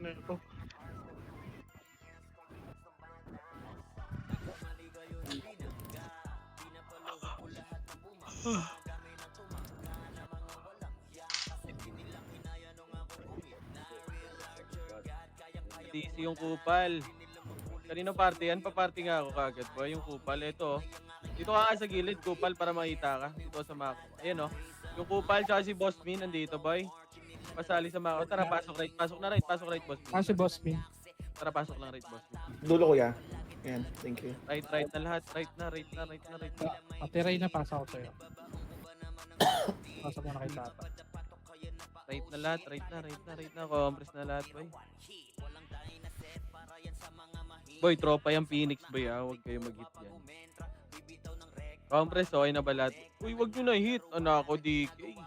na ito. DC yung kupal. Kanino party yan? Pa-party nga ako kagad boy. Yung kupal. Ito. Dito ka sa gilid kupal para makita ka. Dito sa mako. Ayan o. Yung kupal tsaka si Boss Min nandito boy. Pasali sa mako. Tara pasok right. Pasok na right. Pasok right Boss Min. Si Boss Min. Tara pasok lang right Boss Min. Dulo kuya. Ayan, thank you. Right na lahat. Right na. Patiray na, pasa ko sa'yo. Pasa mo na kay Tata. Right na lahat. Right na. Compress na lahat boy. Boy, tropa yung Phoenix boy ah. Huwag kayo mag-hit yan. Compress, okay na ba lahat? Uy, wag nyo na hit. Ano ako, DK.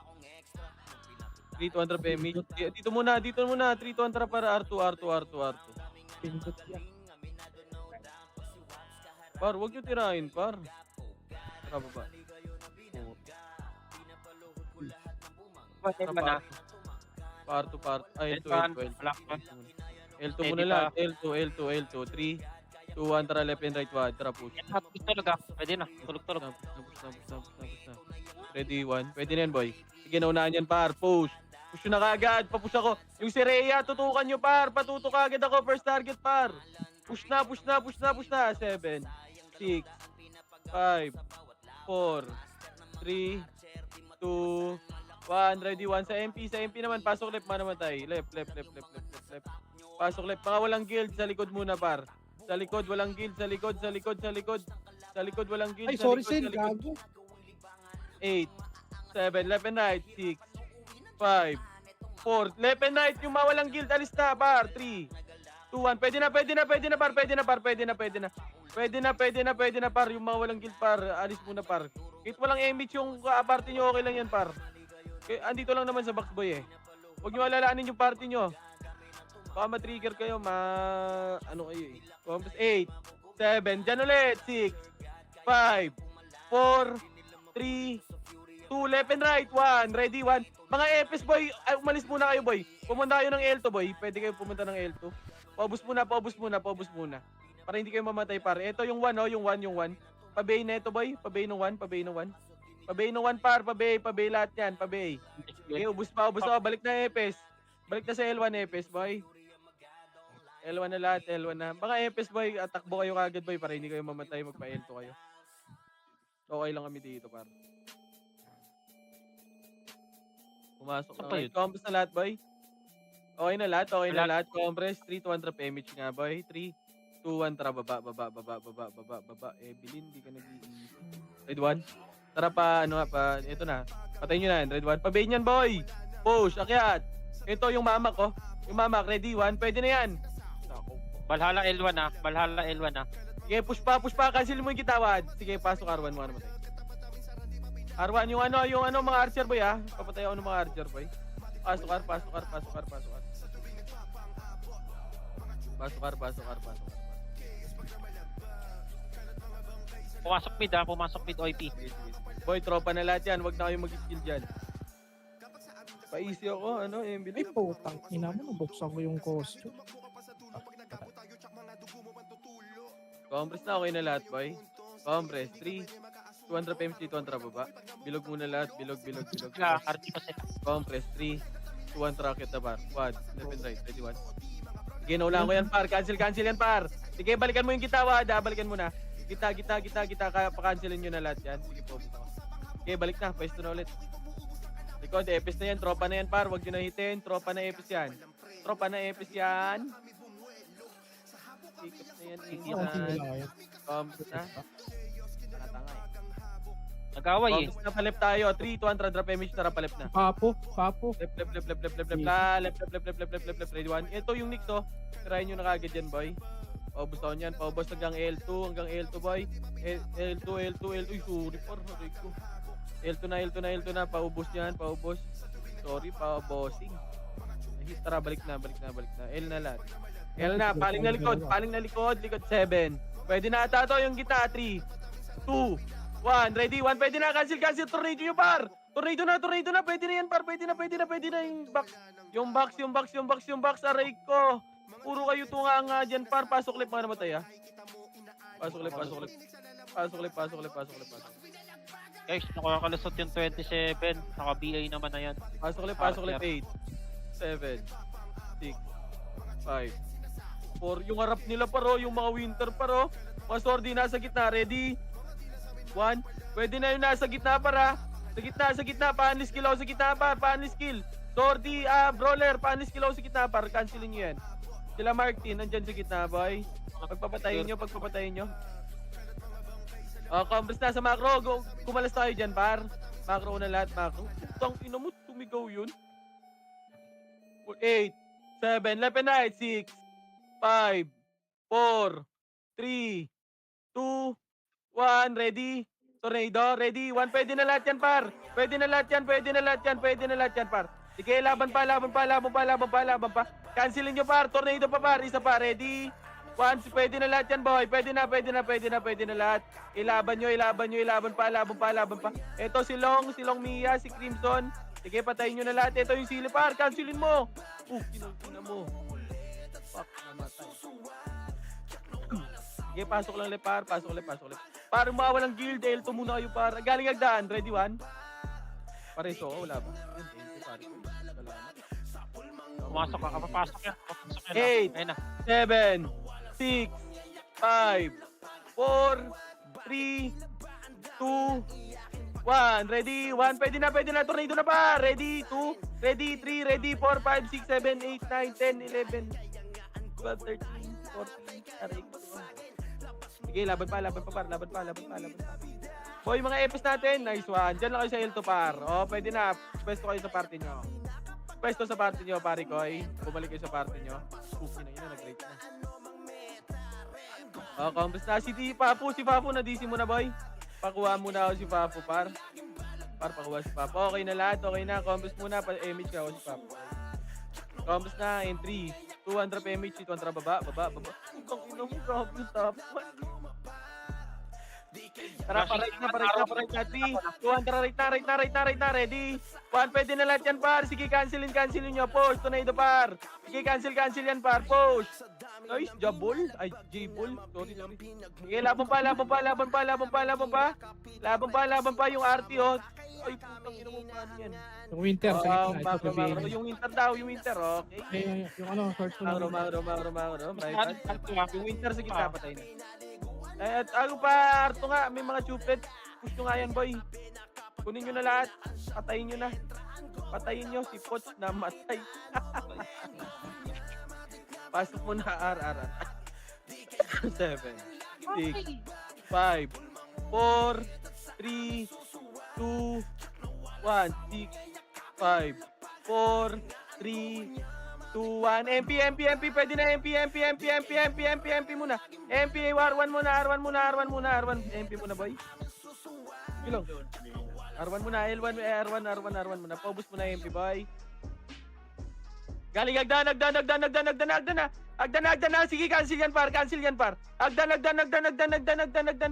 3-200 PMH. Dito muna. 3-200 para R2. Pindot yan. Par, wag nyo tirahin, par. Tara baba. Bakit ba na? Par. Ay, L2. L2 Eh, muna di lahat. L2. 3, 2, 1, tara left and right. Tara push. Tapos talaga. Pwede na. Tulog-tulog. Push na. Ready, 1. Pwede na yan, boy. Sige, naunahan yan, par. Push. Push na kaagad. Papush ako. Yung si Rhea, tutukan nyo, par. Patutok agad ako. First target, par. Push na. 7, 6, 5, 4, 3, 2, 1. Ready, 1. Sa MP naman. Pasok left, manamatay. Left. Pasok left. Mga walang guild. Sa likod muna, par. Sa likod, walang guild. Sa likod, walang guild. Ay, Sa sorry, likod, Sen. sa likod. Gago. 8, 7, left and right, 6, 5, 4, left and right, yung mawalang guild, alis na, par, 3, 2, 1, pwede na, par, pwede na, par, yung mawalang guild, par, alis muna, par. Kahit walang image yung party nyo, okay lang yan, par. Andito lang naman sa box boy, eh. Huwag nyo alalaanin yung party nyo. Baka ma-trigger kayo, ano kayo, eh. 8, 7, dyan ulit, 6, 5, 4, 3, 2, left and right, 1, ready, 1. Mga EPS boy, ay, umalis muna kayo boy. Pumunta kayo ng L2 boy, pwede kayo pumunta ng L2. Paubos muna. Para hindi kayo mamatay pare. Ito yung 1 oh, yung 1. Pabay na ito boy, pabay ng 1. Pabay ng 1 par, pabay lahat yan, pabay. Okay, ubos pa, balik na EPS. Balik na sa L1 EPS boy. L1 na lahat, L1 na. Mga EPS boy, atakbo kayo kagad boy para hindi kayo mamatay, magpa L2 kayo. Okay lang kami dito, par. Pumasok na kayo. Compress na lahat, boy. Okay na lahat. Compress. 3-200 PMH nga, boy. 3, 2, 1, tara, baba. Evelyn, di ka nag-iisip. Red 1. Tara pa, ito na. Patayin nyo na yan, Red 1. Pabayin yan, boy. Push, akyat. Ito yung mamak, oh. Yung mamak, ready 1. Pwede na yan. Valhalla L1 ah. Sige, push pa. Cancel mo yung kitawad. Sige, pasok R1 mo. R1, yung mga archer boy ah. Papatay ako ng mga archer boy. Pasok R. Pumasok mid OIP. Boy, tropa na lahat yan. Huwag na kayo mag-skill dyan. Pa-easy ako, Ay, Emily. putang. Ina mo, nabuksan ko yung costume. Compress na, okay na lahat, boy. Compress, 3, 200 PMC, 200 baba. Bilog muna lahat, bilog. RT kasi. Compress, 3, 200 rocket na par. Quad, left and right, ready 1. Sige, naulaan ko yan, par. Cancel yan, par. Sige, balikan mo yung gitawad, balikan mo na. Kita, pa-cancelin nyo na lahat yan. Sige po, buka. Okay, balik na, pwesto na ulit. Likod, epis na yan, tropa na yan, par. Huwag nyo na hitin, tropa na epis yan. Sikap na yan, easy na. Compress na. Nakatanga eh. Nag-away eh. Compress na, palip tayo. 3, 200 drop image, tara palip na. Papo. Left. Ready 1. Ito yung Nix, oh. Tirahin nyo na kagad yan, boy. Paubos taon yan. Paubos hanggang L2, boy. L2. Uy, sorry, par. L2 na. Paubos yan, paubos. Sorry, paubosing. Tara, balik na. L na lahat. Paling na likod. Likod 7. Pwede na ata to yung gitna. 3, 2, 1. Ready, 1. Pwede na. Cancel. Tornado nyo, par. Tornado na. Pwede na yan, par. Pwede na yung box. Aray ko. Puro kayo tunga nga dyan, par. Pasok lip, mga namatay, ah. Pasok lip. Guys, nakakalusot yung 27. Naka-BA naman na yan. Pasok lip. 8, 7, 6, 5, 4. Yung harap nila, paro. Yung mga winter, paro. Mga sordi nasa gitna. Ready? 1. Pwede na yung nasa gitna, para. Sa gitna. Panis skill ako sa gitna, par. Panis skill. Sordi, brawler. Panis skill ako sa gitna, par. Cancelin nyo yan. Sila Martin, nandyan sa gitna, boy. Pagpapatayin nyo. Combres na sa macro. Kumalas tayo dyan, par. Macro na lahat, macro. Putang ina mo, tumigaw yun. 8, 7, left and right, 6, 5, 4, 3, 2, 1, ready? Tornado, ready? 1, pwede na lahat yan, par. Pwede na lahat yan, par. Sige, laban pa. Cancelin nyo, par. Tornado pa, par. Isa pa, ready? 1, pwede na lahat yan, boy. Pwede na lahat. Ilaban pa. Ito si Long Mia, si Crimson. Sige, patayin nyo na lahat. Ito yung sili, par. Cancelin mo. Kinagina mo. Fuck, namatay. Sige, pasok lang, par. Para mawalang guild, L2 muna kayo, par. Galing agdaan. Ready, 1? Pareso, wala ba? Pumasok ka, papasok yan. 8, Ayun na. 7, 6, 5, 4, 3, 2, 1. Ready? 1. Pwede na. Tornado na pa. Ready? 2. Ready? 3. Ready? 4, 5, 6, 7, 8, 9, 10, 11, 12, 13, 14. Aray ko. Sige, laban pa. Boy, mga EPS natin. Nice one. Diyan lang kayo sa L2, par. Pwede na. Pwesto kayo sa party nyo. Pare Koy. Bumalik kayo sa party nyo. Cookie na yun. Nag-rate na. Combos na. Si Papu, na DC mo na, boy. Pakuha muna ako si Papu, par. Pakuha si Papu. Okay na lahat. Okay na. Combos muna. Image ka ako si Papu. Combos na. In 3, 200 image. 200 baba. Ang ina mo. Grabe yung top 1. Tara, pa-right na. 3, 200 right na. Ready? 1, pwede na lahat yan, par. Sige, cancelin nyo. Push, tornado, par. Sige, cancel yan, par. Push. Nice, Jabol. Ay, J-Ball. Sorry. Sige, laban pa. Laban pa yung RT, oh. Ay, putang ina mo, paano yan? Yung winter, sa gitna. Ito, Makro. Yung winter daw, okay. Yung short ko Magro. na. Yung winter sa gitna, patay na. At ako pa, Arto nga, may mga chupet. Push nyo nga yan, boy. Kunin nyo na lahat. Patayin nyo. Si Poch na matay. Pasok mo na, R. 7, 6, 5, 4, 3, 2, 1, 6, 5, 4, 3, 2, 1. MP, pwede na. MP muna. MP, R1 muna. MP muna, boy. Bilong. R1 muna, R1 muna. Paubos muna, MP, boy. Galing agdan na. Sige, cancel yan, par. Agdan na.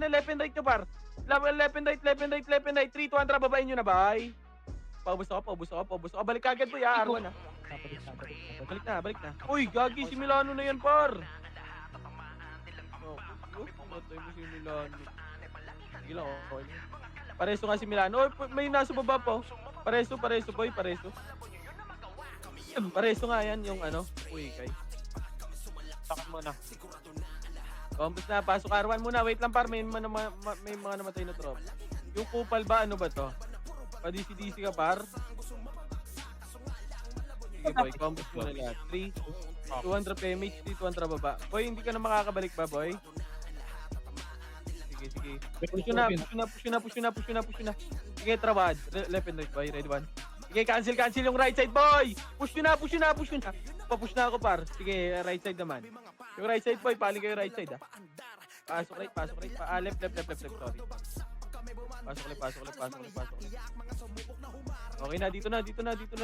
Left and right ka, par. Left and right. 3, 200, babain nyo na, boy. Paubos ako. Balik agad, boy, R1 na. Balik na. Uy, gagi, si Milano na yan, par. Matay mo si Milano. Sige lang, okay. Pareso nga si Milano. Uy, may nasa baba po. Pareso, boy, pareso. Pareso nga yan, yung ano. Uy, kay. Takot mo na. Combos na, pasok R1 muna. Wait lang, par. May mga namatay na trop. Yung kupal ba, ano ba to? Pa-DC-DC ka, par. Sige, boy. Combos muna lahat. 3, 200 PMH, 200 baba. Boy, hindi ka na makakabalik ba, boy? Sige. Push na. Sige, trawad. Left and right, boy. Ready, 1. Sige, cancel yung right side, boy! Push nyo na. Papush na ako, par. Sige, right side naman. Yung right side, boy. Paling kayo right side, ah. Pasok right. Left, sorry. Pasok left. Okay na, dito na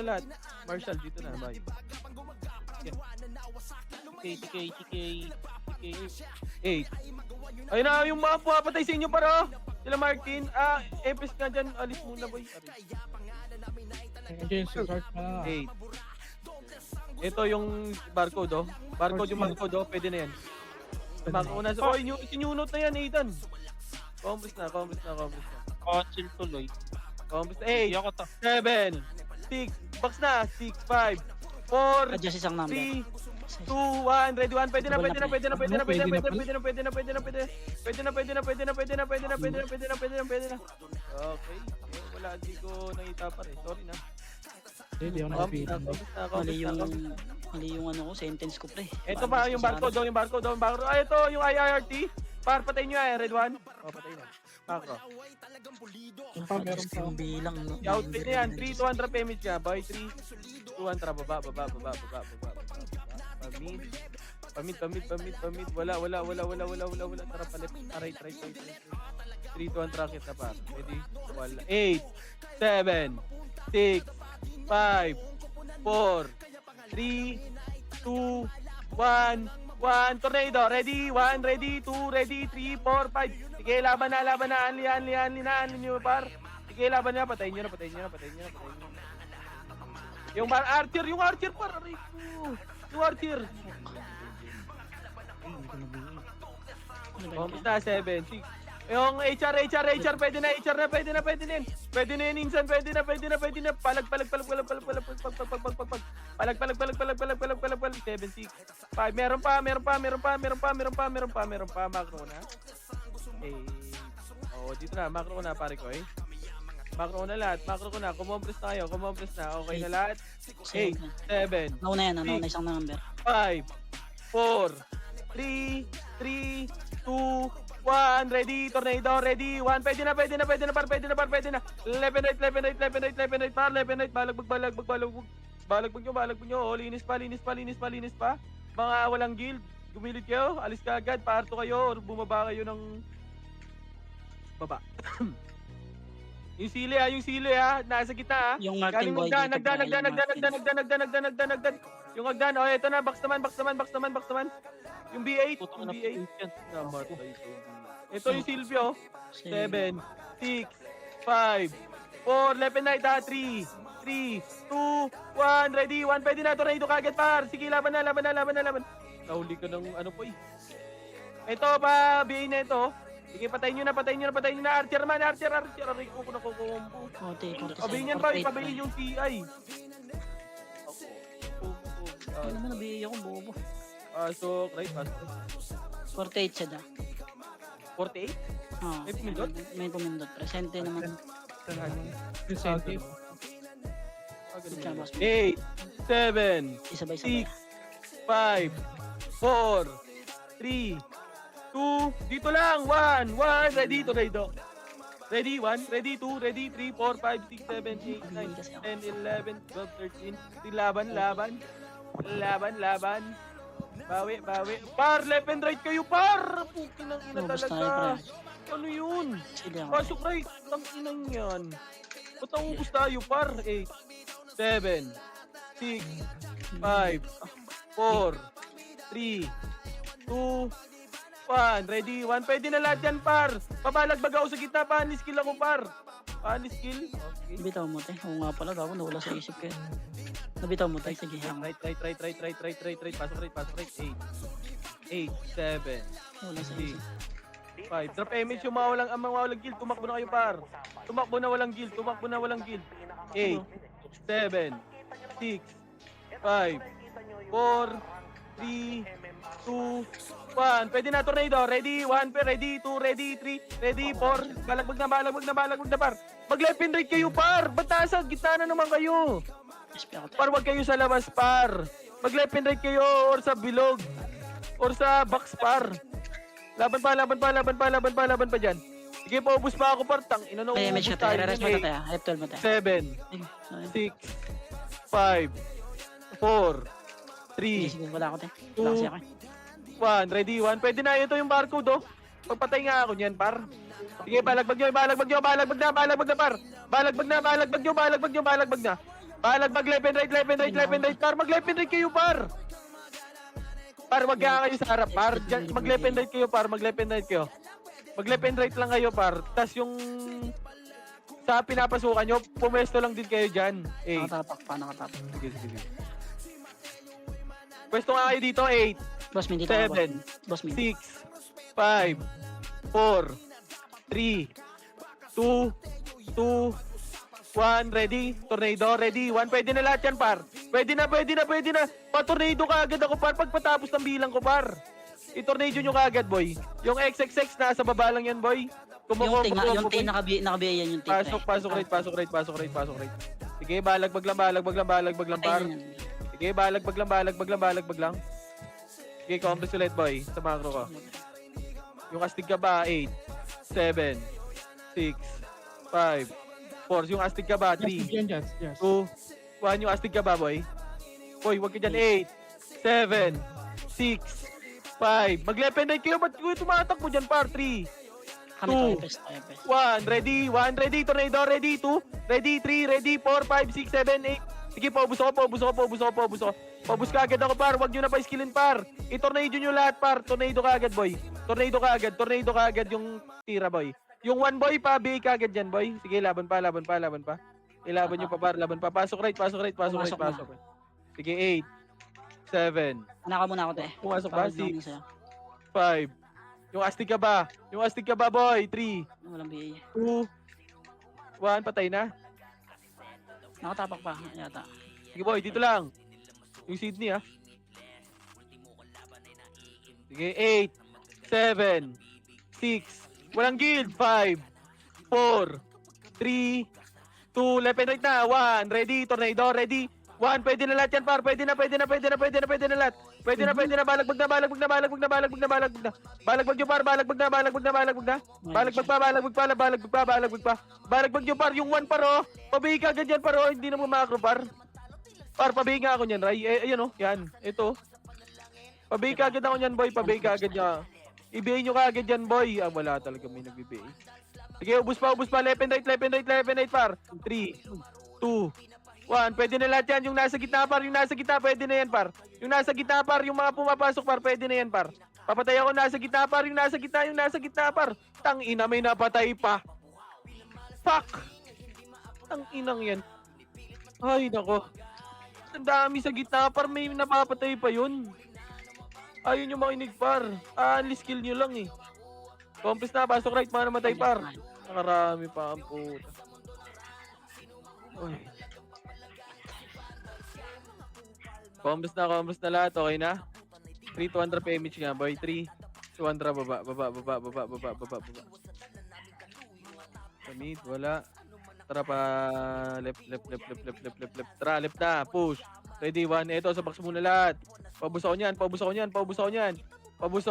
lahat. Marshall, dito na, bye. TK. 8. Ayun na, yung mga pumapatay sa inyo para. Sila Martin. Empes nga dyan. Alis muna boy. Again, si Clark na. 8. Ito yung barcode oh. Barcode yung barcode oh. Pwede na yan. Makuna sa... Oh, sinunod na yan, Ethan. Combos na. Council tuloy. Combos na. Hindi 8, ako ta. 7, 6. Box na. 6, 5, 4, Adjust isang number. 3, 2, 1, ready 1. Pwede na. Okay. Wala, hindi ko nakita pa rin. Sorry na. Hindi ako nakapitan. Mali yung ano ko, sentence ko pre. Ito pa yung barcode. Ay, ito yung IRT. Patayin nyo red 1. Patay na. Macro. Yung pa, meron pa. Yung bilang. No? I-outfit na yan. 3 to 1 payment niya. By 3 to 1 baba. Pamid. Wala. Tara pa left. Right. 3 to 1 racket na pa. Ready? Wala. 8, 7, 6, 5, 4, 3, 2, 1. Tornado. Ready? 1, ready, 2, ready, 3, 4, 5. Sige, laban na. Anli nyo, par. Sige, laban na. Patayin nyo na. Yung archer, par. Aray ko. Yung archer. Basta 7, 6. Yung HR, pwede na yan. Pwede na yan, Insan, pwede na. Palag. 7, 6, 5. Meron pa. Macro na. Dito na, macro na, pare ko eh. Macro na lahat, Kumompres na kayo, Okay na lahat. 8, 7, Nauna isang number. 5, 4, 3, 2, 1, ready, tornado, ready, 1, pwede na, par, 11 right, par, 11 right, balagbag nyo, linis pa, mga walang guild, gumilid kayo, alis ka agad, parto kayo, or bumaba kayo ng baba. Yung sili nasa gitna Yung Martin Boy. nagdan. Yung Agdan, eto na, box naman. Yung B8, Ito yung Silvio. 7, 6, 5, 4, left and right 3, 2, 1, ready, 1, pwede na, tornado kagad par. Sige, laban na. Nahuli ka ng ano po eh. Ito pa, BA na ito. Sige, patayin nyo na. Archer. Aray ko na kukumbo. Pabayin yan pa, ipabayin yung TI. Ano naman nabiyay ako, bobo. So, right, pasok. 48 siya da. 48? May pumindot? May pumindot. Presente naman. Incentive. 8, 7, Isabay. 5, 4, 3, 2, dito lang, 1, ready, tornado. Ready, 1, ready, 2, ready, 3, 4, 5, 6, 7, 8, 9, 10, 11, 12, 13. Laban. Bawi. Par, left and right kayo, par! Pukin ng ina talaga. Ano yun? Pasok right. Tang inang yan. Ba't ang ubus tayo, par? 8, 7, 6, 5, 4, 3, 2, 1. Ready? 1. Pwede na lahat yan, par. Pabalagbag ako sa gitna. Panis skill ako, par. Panis skill. Okay. Bitaw mo, te. Oo nga pala, ako nawala sa isip ko. Nabitaw mo, te. Sige, Right. Pasok right. 8, 7, Wala sa 6, isip. 5. Drop image yung mga walang guild. Tumakbo na kayo, par. Tumakbo na walang guild. 8, 7, 6, 5, 4, 3, 2, 1. Pwede na, tornado. Ready, 1, ready, 2, ready, 3, ready, 4. Balagbag na, par. Mag-left and right kayo, par. Ba't nasa gitna na naman kayo? Par, wag kayo sa labas, par. Mag-left and right kayo, or sa bilog. Or sa box, par. Laban pa dyan. Sige, paubos pa ako, par. Tang, ina na, Ay, ubos medyo tayo. tayo. Rest mo tayo. F12 mo tayo. 7, 6, 5, 4, 3, Sige, wala ako, te. 2, Wala kasi ako. 1, ready, 1. Pwede na, ito yung barcode, oh. Pagpatay nga ako niyan, par. Sige, balagbag nyo, par. Balagbag na. Balagbag, left and right, par. Mag-left and right kayo, par. Par, wag kaya kayo sa harap, par. Mag-left and right kayo, par. Mag-left and right kayo. Mag-left and right lang kayo, par. Tas yung sa pinapasukan nyo, pumesto lang din kayo dyan. 8. Nakatapak pa, nakatapak. Sige, sige, sige. Pwesto nga kayo dito, 8, Boss Min, dito 7, Boss Min. 6, 5, 4, 3, 2, 2, 1, ready? Tornado, ready? 1, pwede na lahat yan, par. Pwede na. Pa-tornado ka agad ako, par. Pagpatapos ng bilang ko, par. I-tornado nyo ka agad, boy. Yung XXX, nasa baba lang yan, boy. Yung ting nakabiya yan yung ting. Pasok rate. Sige, balagbag lang, par. Sige, balagbag lang. Sige, compress ulit, boy. Sa macro ko. Yung astig ka ba? 8, 7, 6, 5, 4. Yung astig ka ba? 3, Yes. 2, 1. Yung astig ka ba, boy? Boy, wag ka dyan. 8, 7, 6, 5. Mag-left and right kayo. Ba't kayo tumatakbo dyan, par? 3, Kami Two. to, epes. 1. Ready? Tornado. Ready? 2. Ready? 3. Ready? 4, 5, 6, 7, 8. Sige, paubos ko. Paubos ka agad ako, par. Wag nyo na pa skillin, par. I-tornado nyo lahat, par. Tornado ka agad, boy. Tornado ka agad yung tira, boy. Yung 1, boy, pa-BA ka agad dyan, boy. Sige, laban pa. Ilaban nyo pa, par. Laban pa. Pasok right. Pumasok na. Sige, 8, 7. Anaka muna ako, te. Pumasok ba? Pagod lang 6, sa'yo. 5. Yung astig ka ba, boy? 3, Walang BA. 2, 1. Patay na. Nakatapak pa, yata. Sige, boy, dito lang. Yung Sydney, ha. Sige, 8, 7, 6. Walang guild. 5, 4, 3, 2. Left and right na. 1. Ready. Tornado. Ready. 1. Pwede na lahat yan, par. Pwede na lahat. Pwede na. Balagbag na. Balagbag nyo, par. Balagbag nyo, par. Yung 1, par, oh. Pabihi ka agad yan, par, oh. Hindi na mo makro, par. Par, pabihi nga ako niyan, Ray. Ayan, oh. Yan. Ito. Pabihi ka agad ako niyan, boy. Pabihi ka agad niya. Ibihin nyo ka agad yan, boy. Ah, wala talaga may nagbibihi. Sige, ubus pa. Left and right, par. 3, 2, 1. Pwede na lahat yan. Yung nasa gitna, par. Pwede na yan, par. Yung nasa gitna, par. Yung mga pumapasok, par. Pwede na yan, par. Papatay ako nasa gitna, par. Yung nasa gitna, par. Tangina, may napatay pa. Fuck! Tanginang yan. Ay, nako. Ang dami sa gitna, par. May napapatay pa yun. Ayun yung makinig, par. Unli skill nyo lang, eh. Compress na. Pasok right. Mga namatay, par. Nakarami pa ang puta. Uy. Compress na lahat. Okay na? 3 to 100 PMH nga, boy. 3 to 100 baba. Kamit, wala. Tara pa. Left. Tara, left na. Push. Ready, 1. Ito, sa box muna lahat. Paubos ako niyan. Paubos ako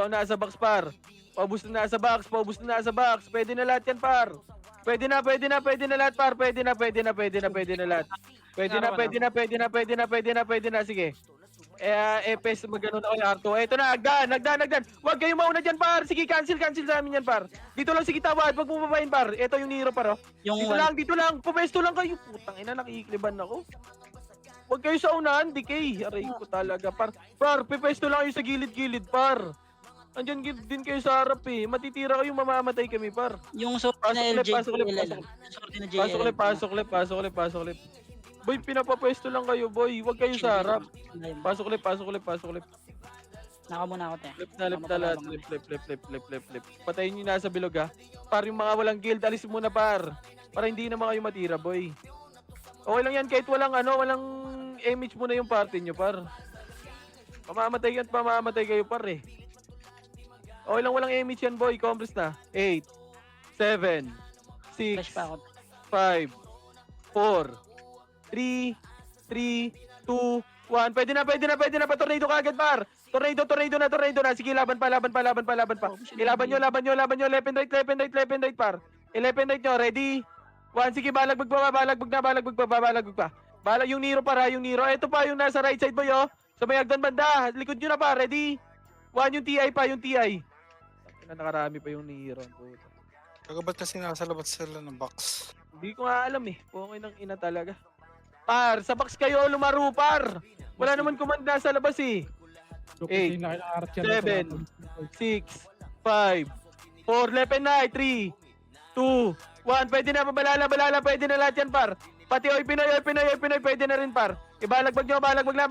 na sa box, par. Paubos na sa box. Pwede na lahat yan, par. Pwede na lahat, par. Pwede na lahat. Pwede na. Sige. Epes, magano na ako yung R2. Eto na, nagdan. Huwag kayong mauna dyan, par. Sige, cancel sa amin yan, par. Dito lang, sige, tawad. Huwag bumabayin, par. Eto yung Nero, par, oh. Dito lang. Pumesto lang kayo. Putang ina, nakikliban ako. Huwag kayo sa unahan, DK. Aray ko talaga, par. Par, pipesto lang kayo sa gilid-gilid, par. Andyan din kayo sa harap, eh. Matitira kayo, mamamatay kami, par. Yung sword na LJ. Pasok ulit. Boy, pinapapwesto lang kayo, boy. Huwag kayo sa harap. Pasok ulit. Naka muna ako, te. Left na lahat. Left. Patayin nyo nasa bilog, ha. Par, yung mga walang guild, alis muna, par. Para hindi naman kayo matira, boy. Okay lang yan, kahit walang image muna yung party nyo, par. Pamamatay kayo, par, eh. Okay lang, walang image yan, boy. Compress na. 8, 7, 6, Flash pa ako. 5, 4, 3, 2, 1. Pwede na. Tornado ka agad, par. Tornado na. Sige, laban pa. Ilaban nyo. Left and right, par. Left and right nyo. Ready? 1. Sige, balagbag pa. Yung Nero, para. Ito pa, yung nasa right side, boy, oh. Sa may agdan banda. Likod nyo na, pa. Ready? 1. Yung TI pa. Nakarami pa yung Nero. Kaya ba't kasi nasa labas sila ng box? Hindi ko nga alam, eh. Pungay ng ina talaga. Par, sa box kayo lumaro, par. Wala naman command nasa labas, eh. Eight, Yung laki ng Archer. 7, 6, 5, 4, left and right, 3, 2, 1. Pwede na, balala, pwede na lahat yan, par. Pati oy Pinoy, pwede na rin, par. Ibalagbag nyo, balagbag na,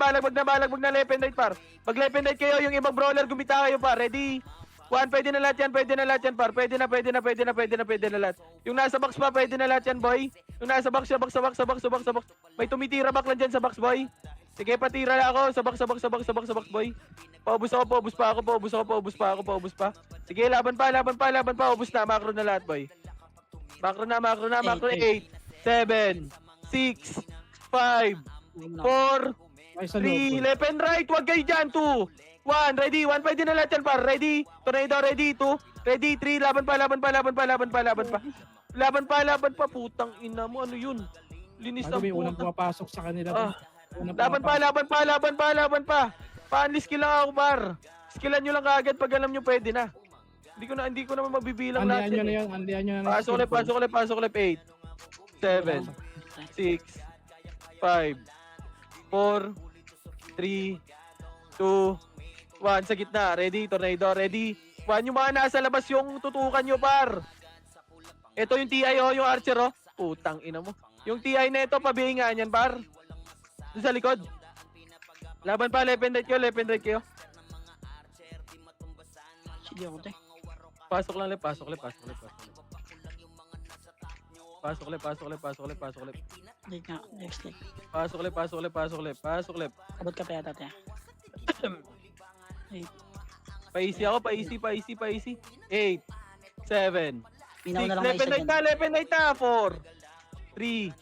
left and right, par. Pag left and right kayo, yung ibang brawler, gumita kayo, par. Ready? 1, pwede na lahat yan, par. Pwede na lahat. Yung nasa box pa, pwede na lahat yan, boy. Yung nasa box, sa box. May tumitira back lang dyan sa box, boy. Sige, patira na ako. Sa box, boy. Paubos pa ako. Sige, laban pa. Ubos na, macro na lahat, boy. Macro na. 8, 7, 6, 5, 4, 3, left and right. Huwag kayo dyan. 2, 1, ready. 1, pwede na lahat yan, par. Ready. Tornado, ready. 2, ready. 3, laban pa. Laban pa. Putang ina mo. Ano yun? Linis ng May unang puta. pumapasok sa kanila. Laban pa. Pa-unleash skill lang ako, par. Skillan nyo lang kaagad pag alam nyo pwede na. Hindi ko naman mabibilang lahat Andiyan nyo yan. na yan. Andiyan nyo na. Pasok ulit. 8, 7, 6, 5, 4, 3, 2, 1. Sa gitna. Ready? Tornado. Ready? 1. Yung mga nasa labas yung tutukan nyo, par. Ito yung TI, yung Archer, oh. Putang ina mo. Yung TI na ito, pabihingaan yan, par. Doon sa likod. Laban pa, left and right kayo. Sige ako, te. Pasok lang, pasok ulit. Late nga, next late. Pasok ulit. Abot ka pa yata, te. Paisi ako, paisi. 8, 7, 6, Minaw na lang left and right na. 4, 3,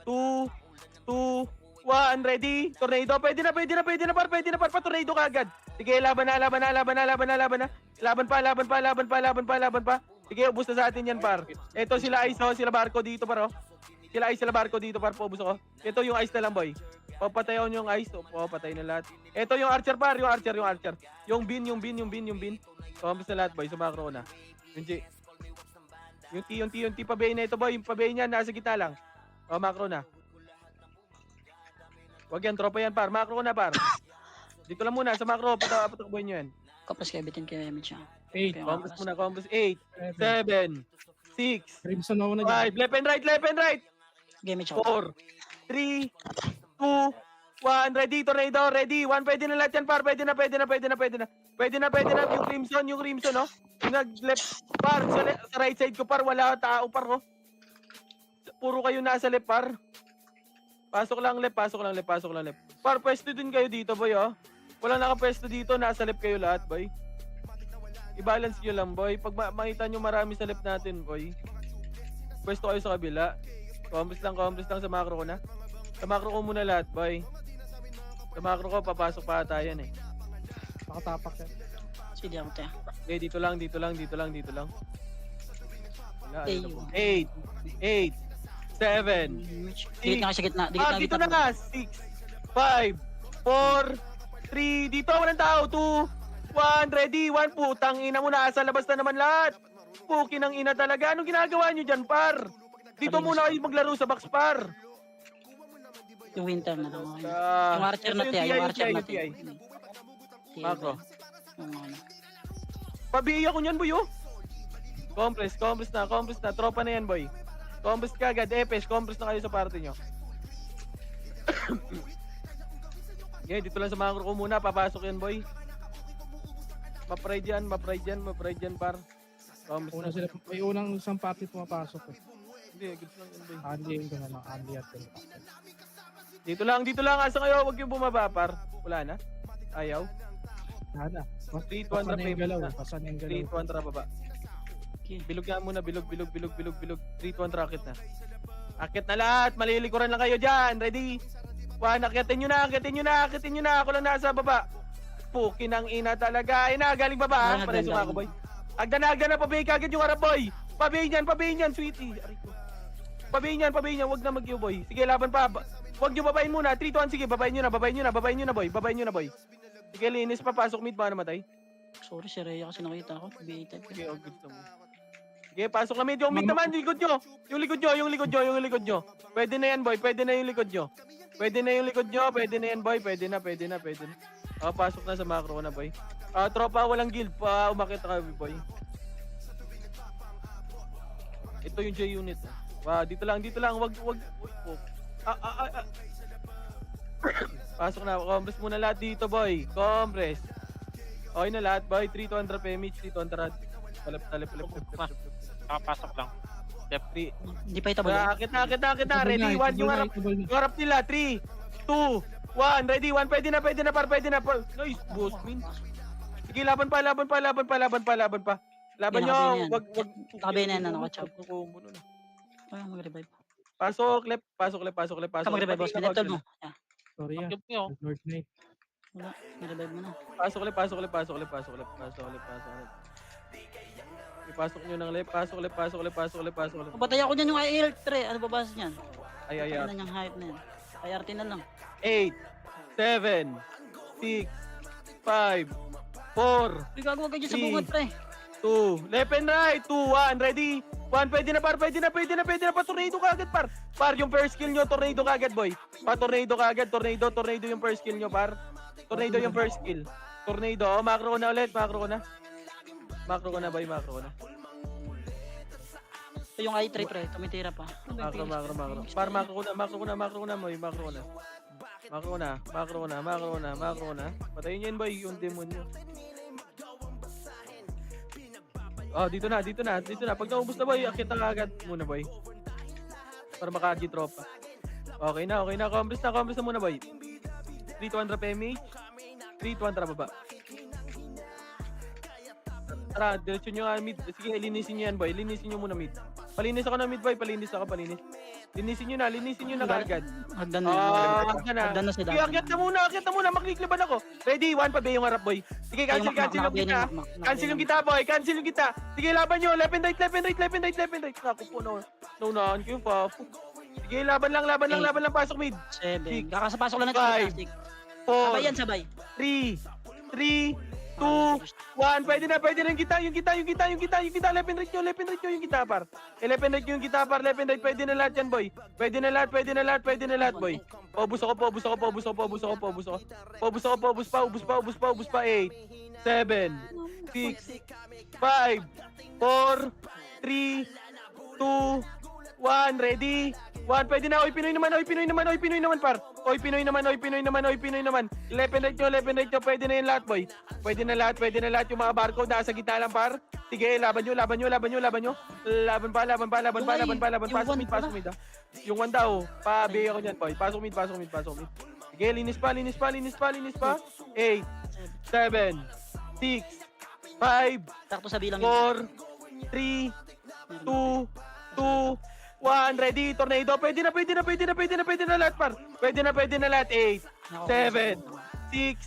2, 1, ready? Tornado, pwede na, par. Tornado ka agad. Sige, laban na. Laban pa. Sige, ubus na sa atin yan, par. Ito sila Ice, sila Barco dito, par. Sila Barco dito, par. Ubus ako. Ito yung Ice na lang, boy. Papatayon yung Ice. Patay na lahat. Ito yung Archer, par. Yung Archer. Yung bin. Ubus na lahat, boy. Sumakro na. Yung G. Yung T pabay na ito, boy. Yung pabay niya, nasa gitna lang. Macro na. Wag yan, tropa yan, par. Macro na, par. Dito lang muna, sa macro. Patakbuhin nyo yan. Kapos kaya bitin kaya Emil siya. 8. Combos 8, 7, 6, Crimson na una dyan. 5, left and right. Game siya. 4, 3, 2, 1, ready, tornado, ready. 1, pwede na lahat yan, par. Pwede na. Yung crimson, no? Yung nag-left, par. Sa right side ko, par. Wala tao, par, oh. Puro kayo nasa left, par. Pasok lang left. Par, pwesto din kayo dito, boy, oh. Walang nakapwesto dito, nasa left kayo lahat, boy. I-balance nyo lang, boy. Pag makita nyo marami sa left natin, boy. Pwesto kayo sa kabila. Combos lang sa macro ko na. Sa macro ko muna lahat, boy. Sa macro ko, papasok pa ata yan, eh. Nakatapak yan. Sige ako, te. Okay, dito lang. Wala, Ay, ito po. 8, 7, Dikit nga sa gitna. dito na nga. 6, 5, 4, 3, dito, walang tao. 2, 1, ready. 1, putang ina mo, nasa labas na naman lahat. Puki ng ina talaga. Anong ginagawa nyo dyan, par? Dito muna kayo maglaro sa box, par. Yung winter na lang. Okay. Ah, Yung Archer na ito tiya. Yung TI, Archer na TI. tiya. Macro. Yung ano. Pabiya ko niyan, boy, oh. Compress na. Tropa na yan, boy. Compress ka agad. Epes, compress na kayo sa party nyo. Okay, dito lang sa macro ko muna. Papasok yan, boy. Mapride yan, par. Compress Una na. sila, may unang isang party pumapasok. Hindi, goods lang yan, boy. Andy yung gano'n. Andy at Dito lang. Asa kayo? Huwag yung bumaba, par. Wala na. Ayaw. Nada. 3, 2, 1, Pasan na yung galaw. trap. Pasan na yung 3, galaw. 2, 1, trap, baba. Okay. Bilog nga muna, bilog. 3, 2, 1, rakit na. Akit na lahat, malilikuran lang kayo dyan. Ready? 1, akitin nyo na. Ako lang nasa baba. Puki ng ina talaga. Ina, galing baba, ha? Agdan, Pareso ako, boy. Agdan na, pabihin ka agad yung harap, boy. Pabihin yan, sweetie. Aray ko. Pabihin yan. Huwag na mag-iyo, boy. Sige, laban pa. Huwag nyo babayin muna. 3, 2, 1, sige. Babayin nyo na, boy. Sige, linis pa. Pasok mid ba namatay? Sorry, si Rhea kasi nakita ko. B8 Sige, gusto mo. Sige, pasok na mid. Yung mid naman, yung likod nyo. Yung likod nyo. Pwede na yan, boy. Pwede na yung likod nyo. Pwede na yung likod nyo, pwede na yan boy, pwede na. Pasok na sa macro na boy. Tropa, walang guild pa, umakit ka boy. Ito yung J-unit. Dito lang, wag. Pasok na, compress muna lahat dito boy, compress. Okay na lahat boy, 300 PMH, 300. Talip. Nakapasok lang. Left. Hindi pa itabol. Akit na, ready, 1 yung harap nila, 3, 2, 1, ready, 1, pwede na par. Nice, boss, min. Sige, laban pa. Laban nyo, wag. Tabi na yan, ano, kachap. Ay, mag-revive. Pasok, left. Mag-revive, boss. Pinatol mo. Yeah. Sorry ah. Pag-jump nyo. Lord Knight. Wala, mag-revive mo na. Pasok, left. Ipasok nyo ng left, pasok, left. Patay ako dyan yung IL3. Ano ba basa niyan? Ay. Ano na yung hype na yan? IRT na lang. 8, 7, 6, 5, 4, Uy, gagawa ka dyan sa Three. bungad, pre. 2, left and right, 2, 1, ready, 1, pwede na par, pa-tornado ka agad par. Par, yung first skill nyo, tornado ka agad boy. Pa-tornado ka agad, tornado yung first skill nyo par. Tornado yung first skill. Tornado, macro ko na ulit, macro ko na boy, macro ko na. Ito yung i3, pre. Tumitira pa. Macro. Par, macro ko na boy, macro ko na. Patayin nyo yun boy, yung demon nyo. Dito na. Pag naubos na boy, akit na agad muna boy. Para makagi tropa. Okay na. Compress na muna boy. 3,200 PMH. 3,200 baba. Tara, diretso nyo nga mid. Sige, linisin nyo yan boy. Linisin nyo muna mid. Palinis ako na mid boy. Palinis. Linisin nyo na kagad. Hagdan na. Hagdan na si Sige, akyat na muna. Maklikliban ako. Ready, 1 pa ba yung harap boy? Sige, cancel yung kita. Cancel yung kita boy. Sige, laban nyo. Left and right. Naku po, naunahan ko yung pa. Sige, laban lang. Pasok mid. 7. Kakasapasok lang na Five. plastic. 4, Sabay yan, sabay. 3, 2, 1. Pwede na yung kita. Left and right nyo yung kita par. Left and right yung kita par. Left and right. Pwede na lahat yan boy. Pwede na lahat boy. Paubos ako. Paubos pa. 8, 7, 6, 5, 4, 3, 2, 1. Ready? 1. Pwede na. Oy, Pinoy naman par. Oy, Pinoy naman. Left and right nyo. Pwede na yan lahat boy. Pwede na lahat yung mga barcode nasa gitna lang par. Sige, laban nyo. Laban pa. Pasok mid. Yung 1 daw. Pabi ako niyan boy. Pasok mid. Sige, linis pa. 8, 7, 6, 5, Sakto sa bilang 4, 3, 2, 1, ready, tornado. Pwede na lahat par. Pwede na lahat. 8, 7, 6,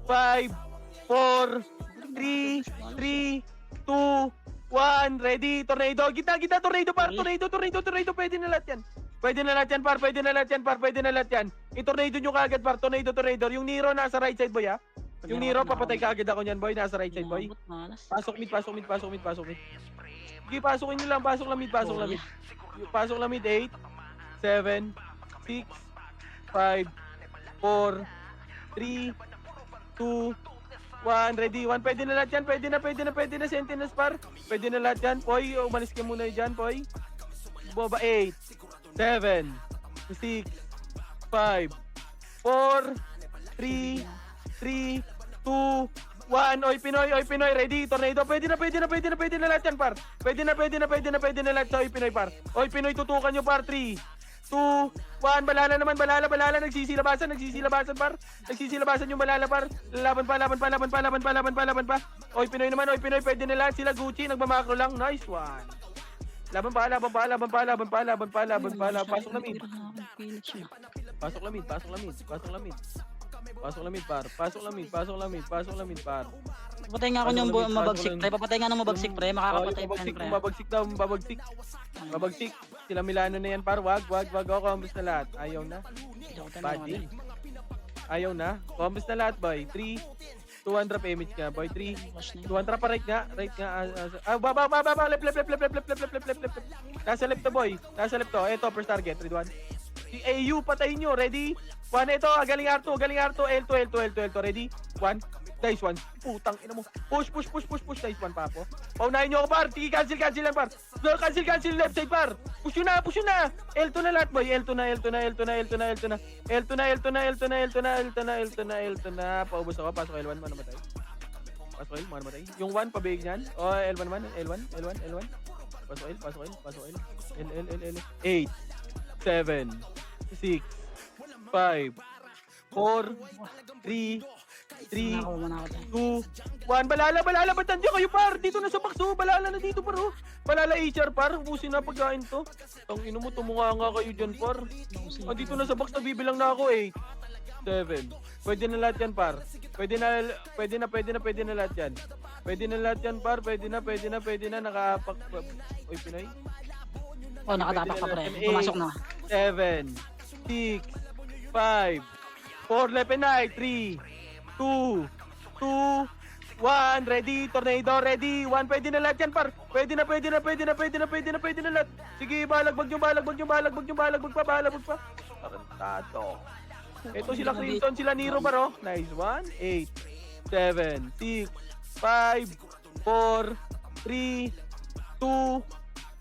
5, 4, 3, 2, 1, ready, tornado. Kita, tornado par. Tornado. Pwede na lahat yan par. I-tornado nyo kaagad par. Tornado. Yung Nero nasa right side boy ha. Yung Nero, papatay kaagad ako niyan boy. Nasa right side boy. Pasok mid. Sige, pasukin nyo lang. Pasok lang mid. Pasok lang mid. 8, 7, 6, 5, 4, 3, 2, 1. Ready? 1. Pwede na lahat yan. Pwede na. Sentinels par. Pwede na lahat yan. Poy, umalis ka muna dyan, Poy. Boba. 8, 7, 6, 5, 4, 3, 2, 1. Oy Pinoy. Ready? Tornado. Pwede na lahat yan, par. Pwede na lahat sa Oy Pinoy, par. Oy Pinoy, tutukan nyo, par. 3, 2, 1. Balala. Nagsisilabasan, par. Nagsisilabasan yung balala, par. Laban pa. Oy Pinoy naman. Pwede na lahat. Sila Gucci, nagmamakro lang. Nice one. Laban pa. Pasok na mid. Pasok lang mid, par. Papatay nga ako yung mabagsik, pre. Papatay nga ng mabagsik, pre. Makakapatay pa yan, pre. Mabagsik. Sila Milano na yan, par. Wag. Kombos na lahat. Ayaw na. Badi. Ayaw na. Kombos na lahat, boy. 3, 200 PMH ka, boy. 3, 200 pa right nga. Baba. Left. Nasa left to, boy. Eto, first target. 3, 2, 1. Si AU, patayin nyo. Ready? 1, ito. Galing Arto. L2. Ready? 1. Dice 1. Putang ina mo. Push. Dice 1 pa po. Paunahin nyo ako, par. Sige, cancel lang, par. Cancel. Left side, par. Push nyo na. L2 na lahat, boy. L2 na. Paubos ako. Pasok L1. Manamatay. Yung 1, pabig niyan. O, L1 man. L1. Pasok L. L. 8, 7, 6, 5, 4, 3, 2, 1. Balala. Ba't nandiyan kayo, par? Dito na sa box, oh. Balala na dito, par, oh. Balala HR, par. Ubusin na pagkain to. Tang ino mo, tumunga nga kayo dyan, par. Dito na sa box, nabibilang na ako, 8, 7. Pwede na lahat yan, par. Pwede na lahat yan. Par. Pwede na. Nakapak. Uy, Pinoy. Oh, nakatapak pa pre. Pumasok na. 7, 6, 5, 4, left and right, 3, 2, 1, ready, tornado, ready, 1, pwede na lahat yan, par, pwede na lahat, sige, balagbag pa, tarantado, ito sila Crimson, sila Nero, paro, nice, 1, 8, 7, 6, 5, 4, 3, 2,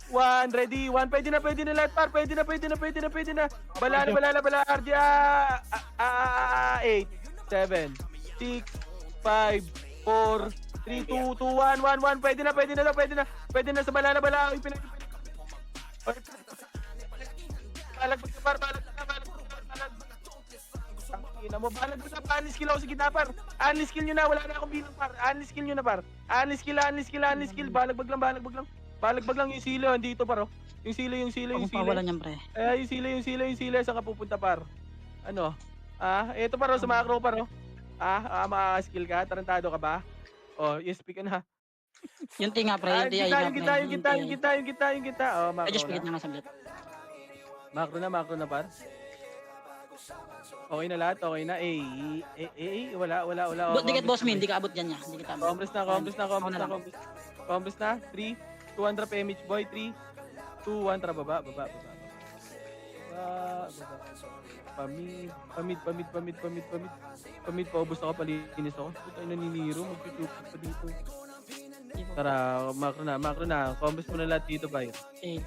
1, ready, 1, pwede na lahat, par, pwede na, balala, Ardia, 8, 7, 6, 5, 4, 3, 2, 1, pwede na sa balala, balagbag na, ina mo, balagbag na, unless skill ako sa gitna, par, unless skill nyo na, wala na akong bilang, par, unless skill nyo na, par, unless skill, balagbag lang yung silo, andito, par, oh. Yung silo. Pawalan yan pre. Yung silo, saan ka pupunta, par? Ano? Ito, par, oh, sa macro, par, oh. Maka-skill ka? Tarantado ka ba? Oh, yes, pick na. Yung tinga pre. Yung kita. Oh, Ay, just macro pigit na. na nga saglit. Macro na, par. Okay na lahat, okay na. Wala. Dikit boss min, di ka abot dyan niya. Di kita abot. Compres na. 3, 200 PMH boy. 3, 2, 1, tara, baba. Pamid, paubos ako, palinis ako. Puta, naniniro, magtutupit pa dito. Tara, macro na. Compres mo na lahat dito, bay. 8,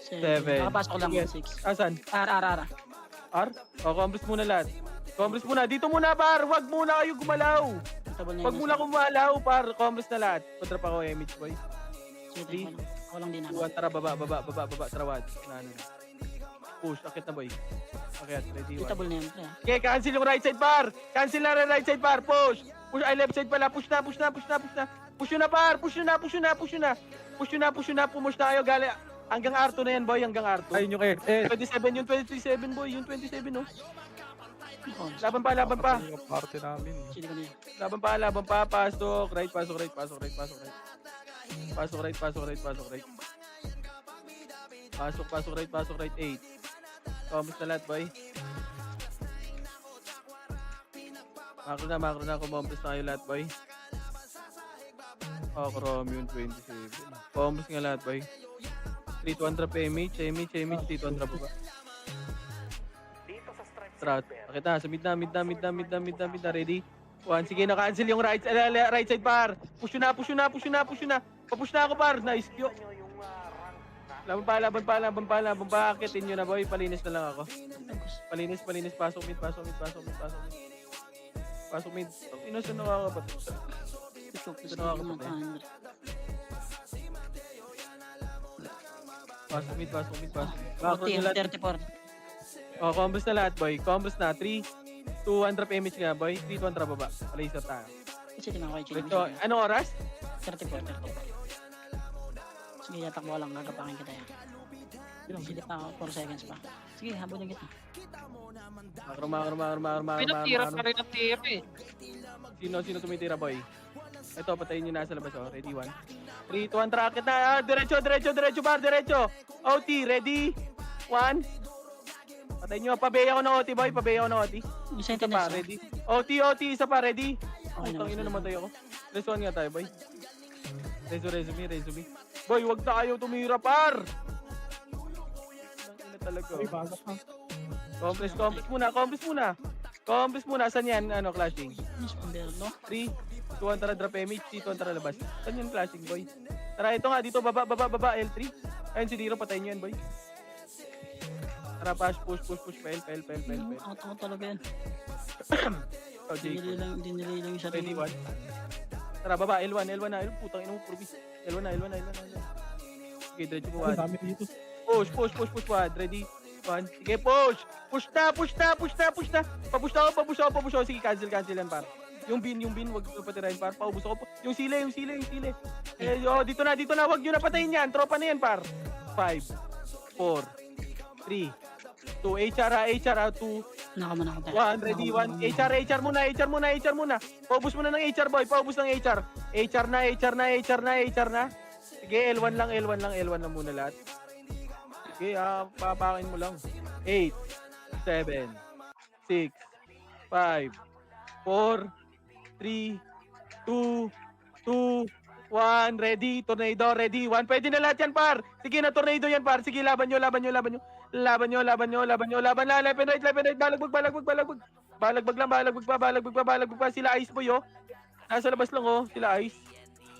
7. Nakapasok ko lang. Sige. 6. Asan? R. R? O, compres muna lahat. Compres muna. Dito muna, par. Wag muna kayo gumalaw. Wag muna gumalaw, par. Compres na lahat. Kontra pa ko, MH boy. Sige, ako lang din ako. Tuwan, tara, baba. Tarawad. Na. Push. Akit na, boy. Akit. Ready, 1. Suitable na yan pre. Okay, cancel yung right side, par. Cancel na rin right side, par. Push. Ay, left side pala. Push na. Push na, par. Push na. Push na kayo. Gali. Hanggang R2 na yan, boy. Hanggang R2. Ayun yung 27, yung 27, boy. Yung 27, no? Oh, Laban pa. Yung party namin. sili ko na yan. Laban pa. Pasok right. Pasok right. 8. Thomas na lahat, boy. Macro na. Kumompres na kayo lahat, boy. Chrome yung 27. Kumompres nga lahat, boy. 300 PMH, 300 baba. Strat. Bakit na? Sa mid na. Ready? 1. Sige, na-cancel yung right side, par. Push na. Papush na ako, par. Nice. Yo. Laban pa. Akitin nyo na, boy. Palinis na lang ako. Palinis. Pasok mid. Ino, saan nakakapatid? Pasok mid. Macro nyo lahat. 34. Oh, combos na lahat, boy. Combos na. 3, 200 PMH nga, boy. 3, 200 baba. Laser tayo. Kasi tingnan ko kayo. Ito, anong oras? 34. Sige, yatakbo ka lang. Gagapakin kita yan. Silip na ako. 4 seconds pa. Sige, habol yung kita. Macro. Pinatira pa rin ang tira eh. Sino tumitira, boy? Ito, patayin nyo na sa labas, oh. Ready, 1. 3, 2, 1, track it na. Diretso, bar. OT, ready? 1. Patayin nyo. Pabeya ko ng OT, boy. Isa Isa pa, ready? OT, isa pa, ready? Okay Putang ina naman. naman tayo ako. Resuan nga tayo, boy. Resume. Boy, wag na kayo tumira, par! Ang ina talaga. Uy, bagas na. Compress muna. Saan yan, ano, clashing? Mas pamberlo. 3, 2, 1, tara, drop image. Dito, tara, labas. Saan yung clashing, boy? Tara, ito nga, dito, baba, L3. Ayun, si Diro, patayin nyo yan, boy. Tara, push. Fail. Ako talaga yan. Oh, Jake. Dinilay lang yung sarili. 21. Tara, baba, L1 na. Putang ina mo, Purvis. L1 na. Okay, diretso po, Ang 1. dami dito. Push, 1. Ready? 1. Sige, push. Push na. Papush ako. Sige, cancel yan, par. Yung bin, wag ko patirahin, par. Paubos ako. Yung sile. Eh, dito na. Wag nyo na patayin yan. Tropa na yan, par. 5, 4, 3, 2, HR, 2, Naka muna ako tayo. 1, ready, 1. HR muna. Paubos mo na ng HR, boy. Paubos ng HR. HR na. Sige, L1 lang muna lahat. Sige, papakin mo lang. 8, 7, 6, 5, 4, 3, 2, 1. Ready, tornado, ready. 1, pwede na lahat yan, par. Sige na, tornado yan, par. Sige, laban nyo. Laban na, left and right. Balagbag pa. Sila ice boy, oh. Nasa labas lang, oh. Sila ice.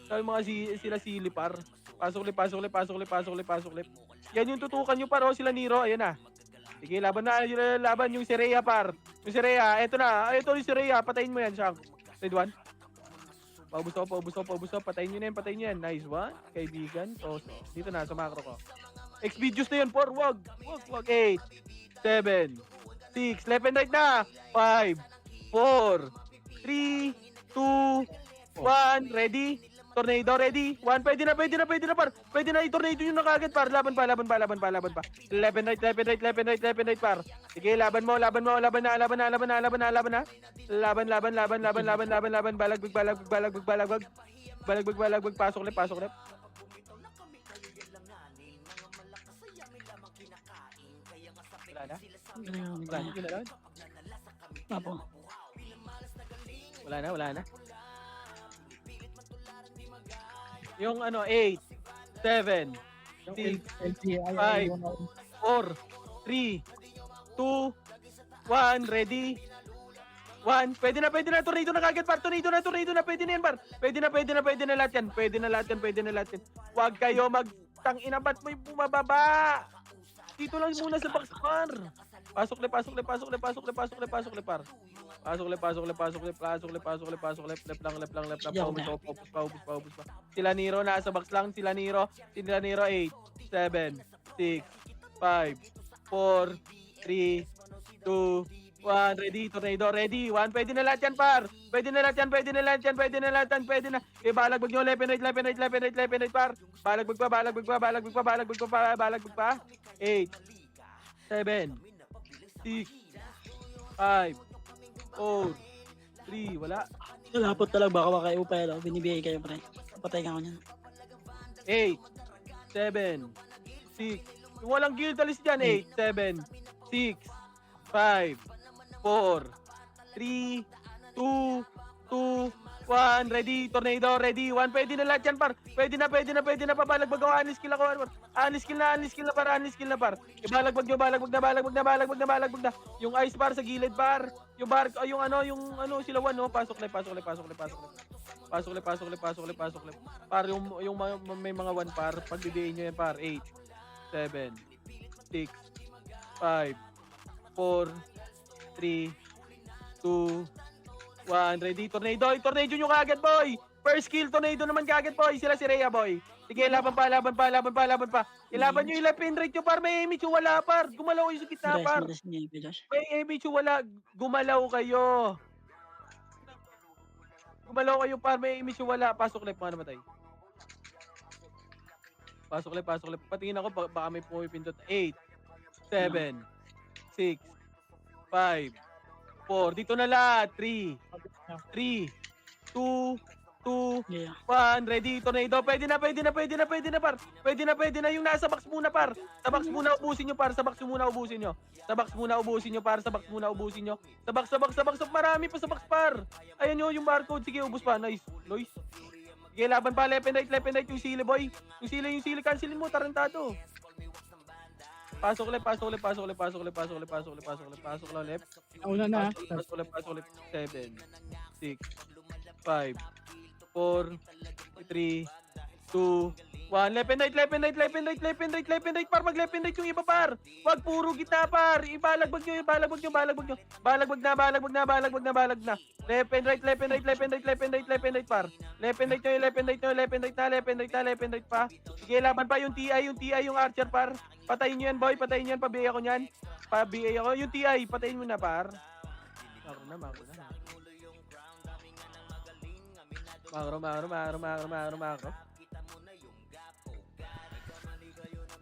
Sabi mga sila sili, par. Pasok lip. Yan yung tutukan nyo, par, oh. Sila Nero, ayan na. Sige, laban yung si Rhea, par. Yung si Rhea, eto na. Ito yung si Rhea, patayin mo yan, Shank. Red 1. Paubos ako. Patayin nyo yan. Nice one. Kaibigan. Dito na, sa macro ko. X-videos na yun, 4. Wag. 8, 7, 6. Left and right na. 5, 4, 3, 2, 1. Ready? Tornado, ready? 1. Pwede na, par. Pwede na, i-tornado nyo na kagad, par. Laban pa. Left and right, par. Sige, laban mo. Laban na. Balagbag. Pasok lip. Wala na? Apo. Wala na. Yung ano, 8, 7, Yung 6, LTI. 4, 3, 2, 1, ready? 1, pwede na, tornado na kagad, par. Tornado na, pwede na yan, par. Pwede na lahat yan. Huwag kayo magtangina, ba't may bumababa? Dito lang muna sa box, par. Pasok lip, par. Pasok lip. Paubos pa. Sila Nero, nasa box lang. Sila Nero, 8, 7, 6, 5, 4, 3, 2, 1. Ready, tornado, ready. 1, pwede na lahat yan, par. Pwede na. Okay, balagbag nyo, left and right, par. Balagbag pa. 8, 7, 6, 5, 4, 3, wala. Lapot talaga baka makayo pa yan. Binibigay kayo, pre. Patay ka ako niyan. 8, 7, 6. Yung walang guild alis dyan. 8, 7, 6, 5, 4, 3, 2, 1. Ready, tornado, ready. 1, pwede na lahat yan, par. Pwede na. Pabalagbag ako, aniskill ako. Aniskill na, par. Balagbag na. Yung ice, par, sa gilid, par. Yung bar, yung sila 1, no? Pasok lip. Par, yung may mga 1, par. Pagbibihin nyo yan, par. 8, 7, 6, 5, 4, 3, 2, 1. Ready, tornado nyo kagad, boy. First kill, tornado naman kagad, boy. Sila si Rhea, boy. Sige, laban pa. Ilaban nyo yung left and right nyo, par. May image yung wala, par. Gumalaw kayo sa gitna, par. May image yung wala. Gumalaw kayo, par. May image yung wala. Pasok left, mga namatay. Pasok left. Patingin ako, baka may pumipindot. 8, 7, 6, 5, 4. Dito na lahat. 3, 2, 1. Ready, tornado. Pwede na, par. Pwede na. Yung nasa box muna, par. Sa box muna ubusin nyo, par. Sa box muna ubusin nyo, par. Sa box. Marami pa sa box, par. Ayan nyo, yung barcode. Sige, ubus pa. Nice. Lois. Sige, laban pa. Left and right. Yung sili, boy. Yung sili. Cancelin mo. Tarantado. Pasok ulit, pasok ulit, pasok ulit, pasok ulit, pasok ulit, pasok ulit, pasok ulit, pasok ulit. Nauna na. Pasok ulit, pasok ulit. 7, 6, 5, 4, 3, 2, 1. Left and right, left and right, left and right, left and right, left and right, par. Mag left and right yung iba, par. Wag puro gitna, par. Ibalagbag nyo, ibalagbag nyo, balagbag nyo. Balagbag na, balagbag na, balagbag na, balag na. Left and right, left and right, left and right, left and right, left and right, par. Left and right nyo, left and right nyo, left and right na, left and right na, left and right pa. Sige, laban pa yung TI, yung Archer, par. Patayin nyo yan, boy, patayin nyo yan, pa-BA ako nyan. Pa-BA ako, yung TI, patayin mo na, par. Makro na, makro na. Makro.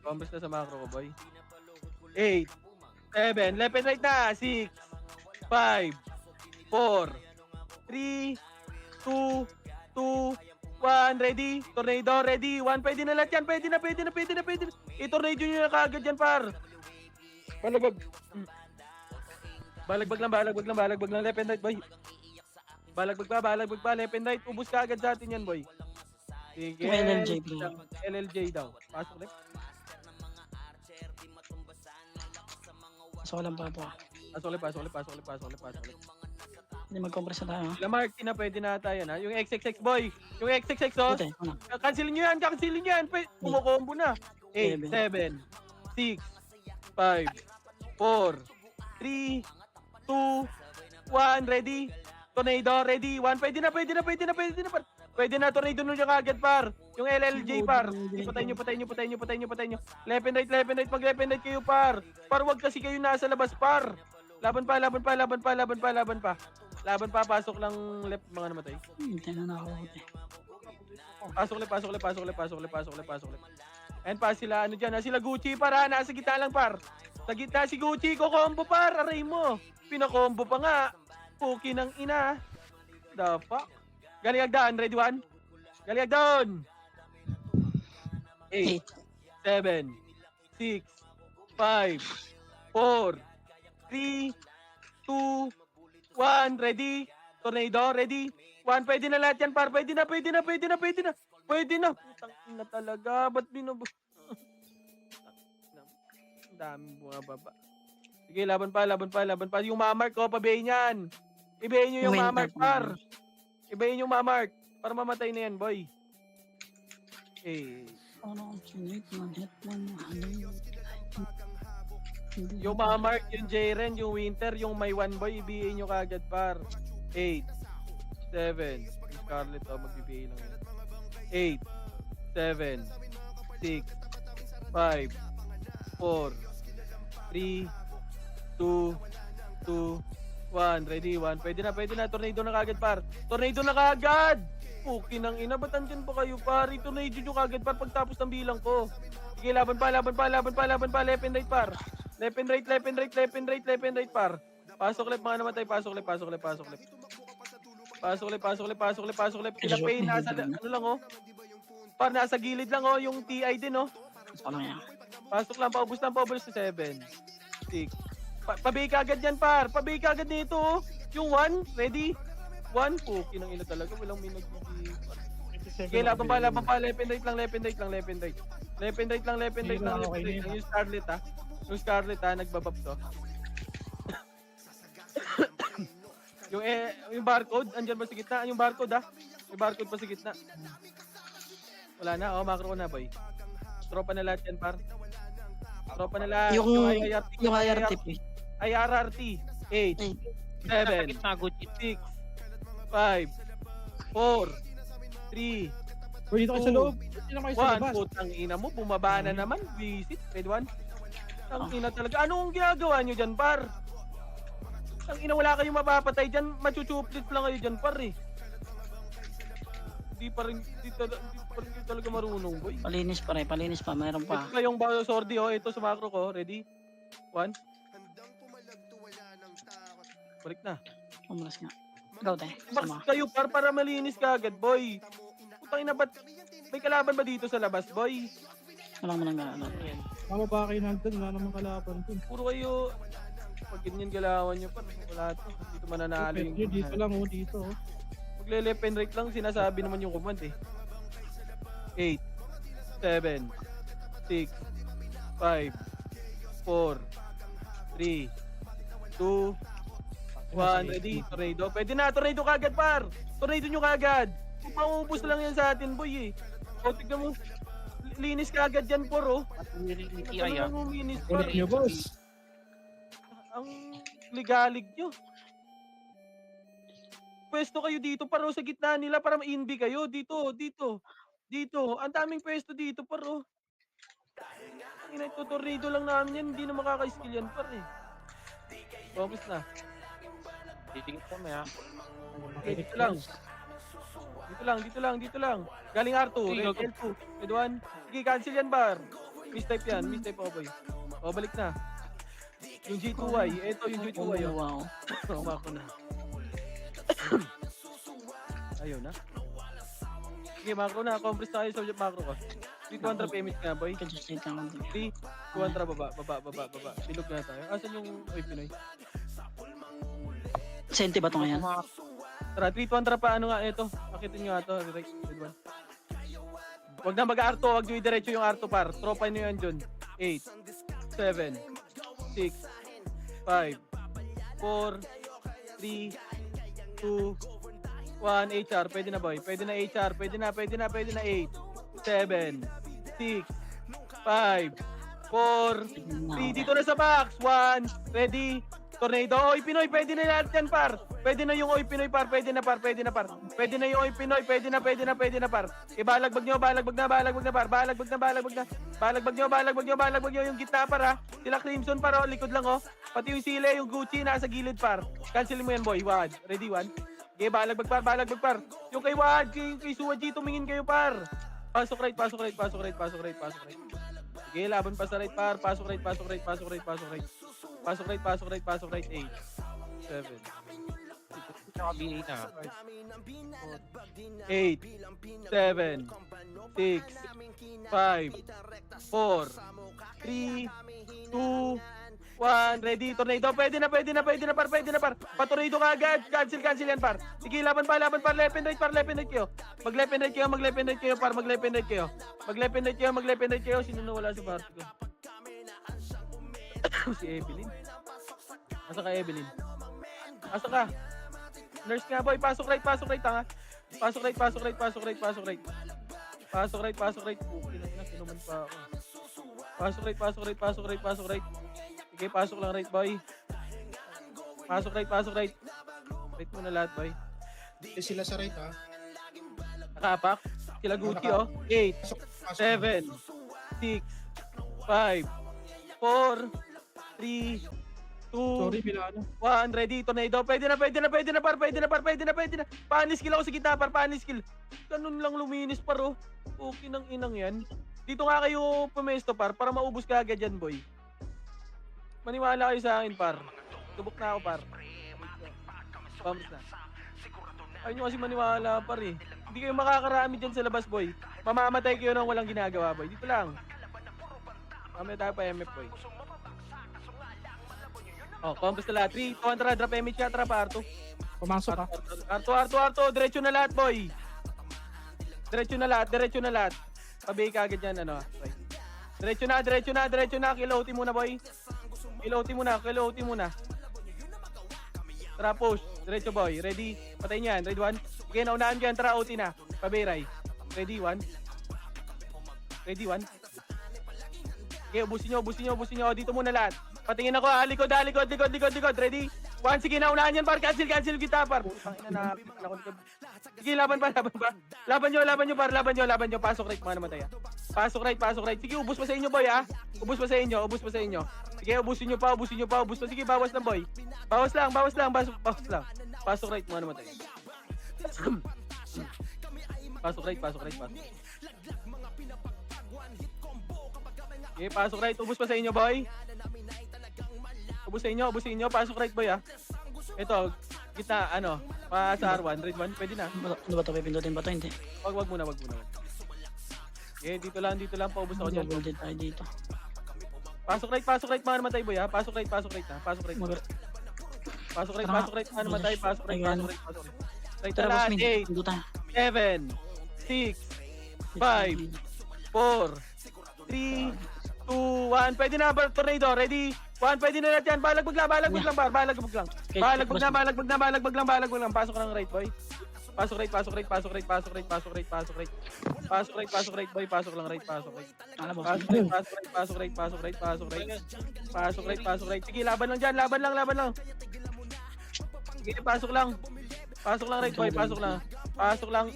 Bombers na sa macro ko, boy. 8, 7, left and right na. 6, 5, 4, 3, 2, 2, 1, ready. Tornado, ready. 1, pwede na lahat yan. Pwede na. I-tornado nyo na kaagad yan, par. Balagbag. Balagbag lang. Left and right, boy. Balagbag pa. Left and right. Ubus ka agad sa atin yan, boy. Sige. Yung LLJ, bro. LLJ daw. Pasok ulit. So, walang pa po. Pasok ulit. Hindi mag-compress na tayo. Sila Marky na pwede na tayo na. Yung XXX boy. Yung XXX oh. Ito, ano? Cancelin nyo yan. Kumukombo na. 8, 7, 6, 5, 4, 3, 2, 1. Ready? Tornado, ready? 1. Pwede na. Pwede na, tornado nyo yung agad, par. Yung LLJ, par. Patayin nyo. Left and right. Pag left and right kayo, par. Par, wag kasi kayo nasa labas, par. Laban pa. Pasok lang left, mga namatay. Hindi na ako. Pasok ulit. And pa sila, sila Gucci, par, nasa gitna lang, par. Sa gitna si Gucci, combo, par. Aray mo. Pinakombo pa nga. Puki ng ina. The fuck? Galing agdaan, ready 1? Galing agdaan! 8, 7, 6, 5, 4, 3, 2, 1, ready? Tornado, ready? 1, pwede na lahat yan, par. Pwede na. Putang ina talaga. Ba't binubo? Ang daming bumababa. Sige, laban pa. Yung mamark ko, pabayin yan. Ibayin nyo yung mamark, par. Ibayin yung mamark. Para mamatay na yan, boy. Yung mamark, yung Jaren, yung Winter, yung may one boy, ibayin nyo kagad, par. 8, 7, yung Scarlet, magbibigay lang yan. 8, 7, 6, 5, 4, 3, 2, 1, ready, 1. Pwede na, tornado na kagad, par. Tornado na kagad! Puki ng ina, ba't andyan pa kayo, par? Tornado nyo kagad, par, pagtapos ng bilang ko. Sige, laban pa, left and right, par. Left and right, par. Pasok ulit, mga namatay, pasok ulit. Sila Pay, nasa, ano lang, oh. Par, nasa gilid lang, oh, yung TI din, oh. Pasok lang, paubos sa 7, 6, pabay ka agad yan, par. Pabay ka agad nito, oh. Yung 1, ready? 1, puki ng ina talaga. Walang may nagbibigay. Okay, laban pa. Left and right lang. Yung Scarlet, ha. Nagbabab to. yung barcode, andyan ba sa gitna? Yung barcode, ha. Yung barcode pa sa gitna. Wala na, oh. Macro ko na, boy. Tropa na lahat yan, par. Tropa na lahat. Yung IRT. IRRT. 8, 7, 6, 5, 4, 3, Uy, dito kayo sa loob. Dito na kayo sa 1. labas. Putang ina mo, bumaba na naman. Visit, red 1. Ang ina talaga. Anong ginagawa nyo dyan, par? Ang ina, wala kayong mapapatay dyan. Machuchuplit lang kayo dyan, par, eh. Hindi pa rin talaga marunong, boy. Palinis pa. Mayroon pa. Ito yung sordi, oh. Ito sa macro ko. Ready? 1. Balik na. Umalas nga. Ikaw, te. Max Sama. kayo, par, para malinis ka agad, boy. Putang ina, ba't may kalaban ba dito sa labas, boy? Walang gano'n. Tama ba kayo nandun? Wala namang kalaban dun. Puro kayo, pag ganyan galawan nyo, par, wala to. Dito mananalo yung Dito, dito lang, oh, dito. Oh. Magle-left and right lang, sinasabi naman yung command, eh. 8, 7, 6, 5, 4, 3, 2, 1. Ready? Tornado. Pwede na. Tornado kagad, par. Tornado nyo kagad. Maubos lang yan sa atin, boy, eh. O, tignan mo. Linis kagad yan, por, oh. At yung Ito TI ah. naman uminis, par. Ulit nyo, boss. Ang ligalig nyo. Pwesto kayo dito, paro sa gitna nila para ma-inbi kayo. Dito. Ang daming pwesto dito, paro. Ito, tornado lang namin yan. Hindi na makaka-skill yan, par, eh. Focus na. Titigit kami ah. Okay, dito lang. Dito lang. Galing R2, red L2, red 1. Sige, cancel yan, bar. Mistype yan, mistype ako, boy. O, balik na. Yung G2Y, eto yung G2Y, oh. Wow. Umako na. Ayaw na. Sige, macro na. Compress na kayo sa macro ko. 3-200 PMH nga, boy. 3, 200 baba. Silog na tayo. Asan yung Pinoy? Senti ba ito ngayon? Tara, 3-200 pa. Ano nga, eto. Akitin nyo nga ito. Red 1. Huwag na mag-R2. Huwag nyo i-diretso yung R2, par. Tropa nyo yan dyan. 8, 7, 6, 5, 4, 3, 2, 1, HR. Pwede na, boy. Pwede na, HR. Pwede na. 8, 7, 6, 5, 4, 3. Dito na sa box. 1, ready. Tornado. Oy, Pinoy. Pwede na lahat yan, par. Pwede na yung Oy, Pinoy, par. Pwede na, par. Pwede na yung Oy, Pinoy. Pwede na, par. Balagbag nyo, par. Balagbag nyo. Yung gitna, par, ha. Sila Crimson, par, oh. Likod lang, oh. Pati yung Sile, yung Gucci, nasa gilid, par. Cancel mo yan, boy. Wad. Ready, 1. Okay, balagbag, par. Yung kay Wad, kay Suwaji, tumingin kayo, par. Pasok right. Sige, laban pa sa right, par. Pasok right. 8, 7, Naka BA na. 8, 7, 6, 5, 4, 3, 2, 1. Ready, tornado. Pwede na, par. Patornado ka agad. Cancel yan, par. Sige, laban pa. Left and right kayo. Mag-left and right kayo, par. Mag-left and right kayo. Sino na wala sa party ko? Si Evelyn. Asa ka, Evelyn? Asa ka? Nurse nga, boy. Pasok right, tanga. Pasok right. Okay na, sinuman pa ako. Pasok right. Sige, pasok lang right, boy. Pasok right. Right muna lahat, boy. Sila sa right, ha? Nakapak. Sila Gucci, oh. 8, 7, 6, 5, 4, 3, 2, Sorry, Milano. 1, ready, tornado. Pwede na, par. Panis skill ako sa gitna, par. Panis skill. Ganun lang luminis, par, oh. Okay ng inang yan. Dito nga kayo pumesto, par, para maubos ka agad yan, boy. Maniwala kayo sa akin, par. Tubok na ako, par. Bums na. Ayaw nyo kasi maniwala, par, eh. Hindi kayo makakarami dyan sa labas, boy. Mamamatay kayo nang walang ginagawa, boy. Dito lang. Mamaya tayo pa MF, boy. Oh, compass na lahat. 3, 200, drop MH ka, trap R2. Pumasok ka. R2. Diretso na lahat, boy. Diretso na lahat. Pabay ka agad yan, ano. Right. Diretso na. Kill OT muna, boy. Kill OT muna. Tara, push. Diretso, boy. Ready? Patay niyan. Ready, 1. Okay, naunahan ka yan. Tara, OT na. Pabay, Ray. Ready, 1. Okay, ubusin nyo. Dito muna lahat. Patingin ako, likod. Ready? 1, sige, naunahan yan, par. Cancel kita, par. Sige, laban pa. Laban nyo, par. Pasok right, mga namatay, ha. Pasok right. Sige, ubus pa sa inyo, boy, ha. Ubus pa sa inyo. Sige, ubusin nyo pa. Sige, bawas lang, boy. Bawas lang. Pasok right, mga namatay. Pasok right. Okay, pasok right. Ubus pa sa inyo, boy. Ubus sa inyo. Pasok right, boy, ha. Ito, gitna, ano, pa sa R1, red 1, pwede na. Ano ba ito? Pipindutin ba ito? Hindi. Wag muna. Okay, dito lang, paubos ako dyan. Double tayo dito. Pasok right, mga namatay, boy, ha. Pasok right, ha. Pasok right, mga namatay. Pasok right. Right na lahat, 8, 7, 6, 5, 4, 3, 2, 1. Pwede na, tornado. Ready? 1, pwede na lahat yan. Balagbag lang, balagbag lang, par. Balagbag lang. Okay, Balagbag boss na, man. balagbag na, balagbag lang, balagbag lang. Pasok lang right, boy. Pasok right, pasok right, pasok right, pasok right, pasok right, pasok right. Pasok right, pasok right, boy. Pasok lang right, pasok right. Ano, boss Pasok man? right, pasok right, pasok right, pasok right, pasok right. Pasok right, pasok right. Sige, laban lang dyan, laban lang, laban lang. Sige, pasok lang. Pasok lang right, boy. Pasok lang. Pasok lang.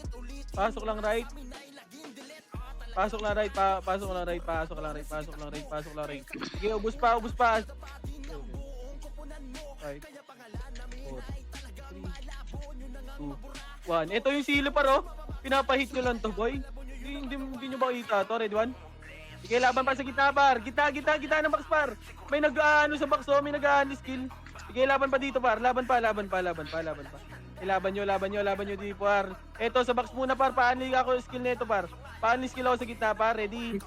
Pasok lang right. Pasok lang right, pasok lang right, pasok lang right, pasok lang right, pasok lang right. Sige, ubus pa, ubus pa. Right. 4, 3, 2, 1. Ito yung silo paro. Pinapahit nyo lang to, boy. Hindi nyo ba kita to, red one? Sige, laban pa sa gitna, par. Gitna ng box, par. May nag-ano sa box, oh. May nag-ano skill. Sige, laban pa dito, par. Laban pa. Laban nyo dito, par. Ito, sa box muna, par. Paano ako yung skill nito, par? Paano yung skill ako sa gitna, par? Ready?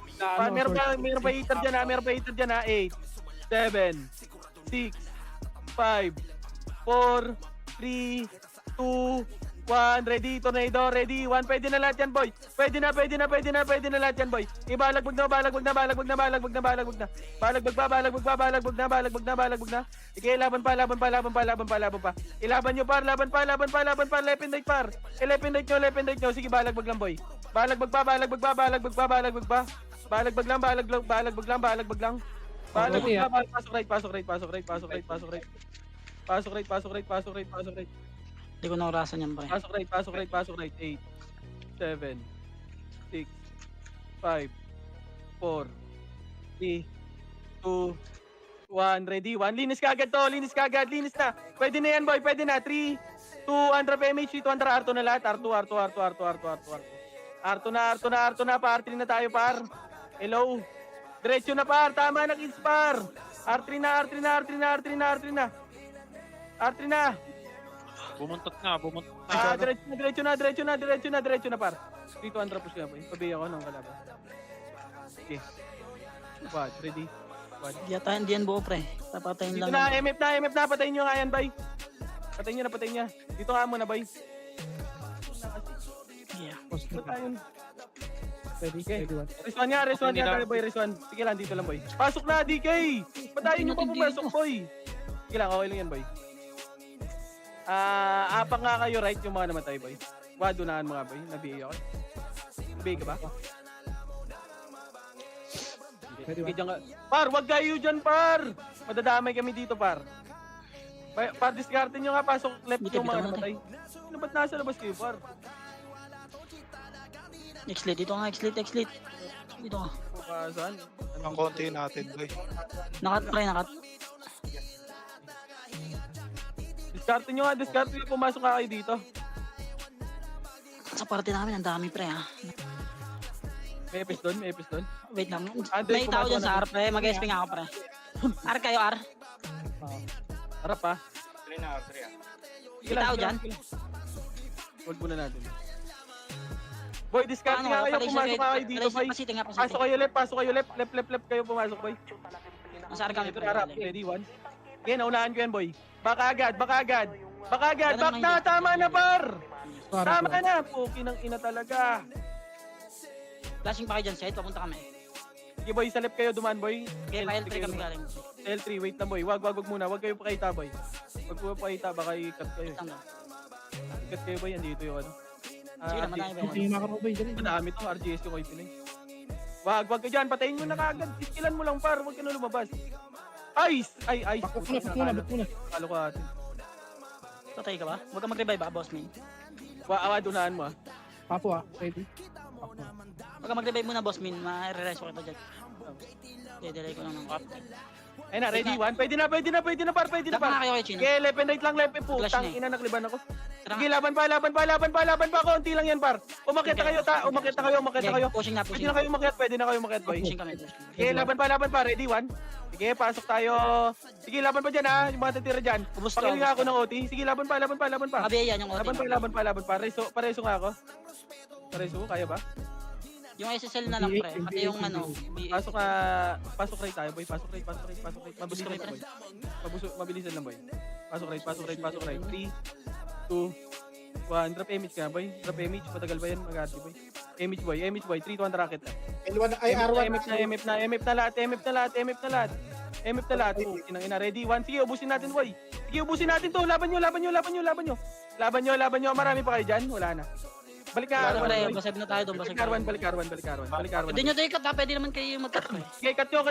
Meron pa hitter dyan, ha? 8, 7, 6, 5, 4, 3, 2, 1. Ready, tornado, ready. 1, pwede na lahat yan, boy. Pwede na lahat yan, boy. Balagbag na. Balagbag na. Sige, laban pa. Ilaban nyo, par. Laban pa. Lependate, par. Lependate nyo. Sige, balagbag lang, boy. Balagbag pa. Balagbag lang. Pasok right. Hindi ko naurasan yan, pre. Pasok right. 8, 7, 6, 5, 4, 3, 2, 1. Ready? 1. Linis ka agad. Linis na. Pwede na yan, boy. Pwede na. 3, 2, under PMH. 2, under Arto na lahat. Arto na. Par 3 na tayo, par. Hello. Diretso na, par. Tama na, kids, par. R3 na. Bumuntot na. Diretso na, par. Dito ang push ka, boy. Pabi ako ng kalaban. Okay. What? Ready? What? Hindi yan buo, pre. Papatayin Dito lang. na, MF na. Patayin nyo nga yan, bay. Patayin niya. Dito nga muna, bay. Yeah. Ba't tayo? Pwede, Okay. pwede 1. Reswan nga tayo, boy. Sige lang, dito lang, boy. Pasok na, DK! Patayin nyo pa pumasok, boy. Sige lang, okay lang yan, boy. Apak nga kayo, right, yung mga namatay, boy. Wadunahan mga, boy. Nabigay ako. Nabigay ka ba? Pwede Sige, 1. dyan ka. Par, wag kayo dyan, par! Madadamay kami dito, par. Par, discarte nyo nga, pasok left Dito, yung mga dito, namatay. Ano ba't nasa labas kayo, par? X-lit. Dito nga, X-lit. Dito nga. Saan? Ang konti natin, boy. Nakat, pre. Discarte nyo, pumasok nga kayo dito. Sa party namin, ang dami, pre, ha. May epis doon. Wait lang. Andre, May tao pumasok dyan na. sa R, pre. Mag-SP nga ako, pre. R kayo, R. Harap pa. May tao dyan. Huwag muna natin. Boy, discard Ano, nga kayo, pa-laser pumasok nga kayo dito, boy. Pasiti nga, Pasok kayo left, left kayo pumasok, boy. Nasa R kami, Ito pre. harap, ready, 1. Okay, naunahan ko yan, boy. Baka agad. Ganun Back na, lang tama na, par. Parang Tama na, puki ng ina talaga. Flashing pa kayo dyan, side. Papunta kami. Sige, boy, sa left kayo dumaan, boy. Okay, pa L3 kami galing. L3, wait lang, boy. Wag muna. Wag kayo pakita, boy. Wag po pakita, baka i-cut kayo. Wait lang daw. I-cut kayo, boy. Andito yung ano. Sige lang, madami ba Hindi yan? yung makarobay dyan. Madami to, RGS yung kayo pinay. Wag ka dyan. Patayin mo na kagad. Iskilan mo lang, par. Wag ka na lumabas. Ice! Ay, ice. Back muna. Kalo ko atin. Patay ka ba? Huwag ka mag-revive, boss man. Dunahan mo, ah. Papo ready. Huwag ka mag-revive muna, boss man. Ma-re-res ko kita dyan. Delay ko lang ng cop. Ayun na, ready, 1. Pwede na, par. Laban nga kayo kay Chino. Okay, left and right lang, left and po. Flash Tang na eh. ina, nagliban ako. Tara Sige, nga. laban pa. Konti lang yan, par. Umakit na kayo, umakit na kayo. Pushing na, Pwede pushing na na. kayo umakyat, boy. Pushing kami, pushing. Okay, laban pa, ready, 1. Sige, pasok tayo. Sige, laban pa dyan, ha. Yung mga tatira dyan. Ubus to, Pakili nga ubus ako to. ng OT. Sige, laban pa. Mabiyaya yan yung OT. Laban pa. Pareso nga ako. Pareso, kaya ba? Yung SSL na lang, pre. Pati yung ano. Pasok right tayo, boy. Pasok right. Mabilisan kami, lang, pre. boy. Mabilisan lang, boy. Pasok right. 3, 2, 1. Drop image ka, boy. Matagal ba yan? Mag-ati, boy. MH boy, 3-2 racket na. L1, ay R1. MF na lahat. MF na lahat. Oh, inang ina, ready? 1, sige, ubusin natin, boy. Sige, ubusin natin to. Laban nyo. Marami pa kayo dyan? Wala na. Balik ka, Wala R1. pre, boy. basag na tayo doon, basag na. Balik R1. Pwede nyo tayo ikat ha, pwede naman kayo mag-cut pre. Okay, cut nyo.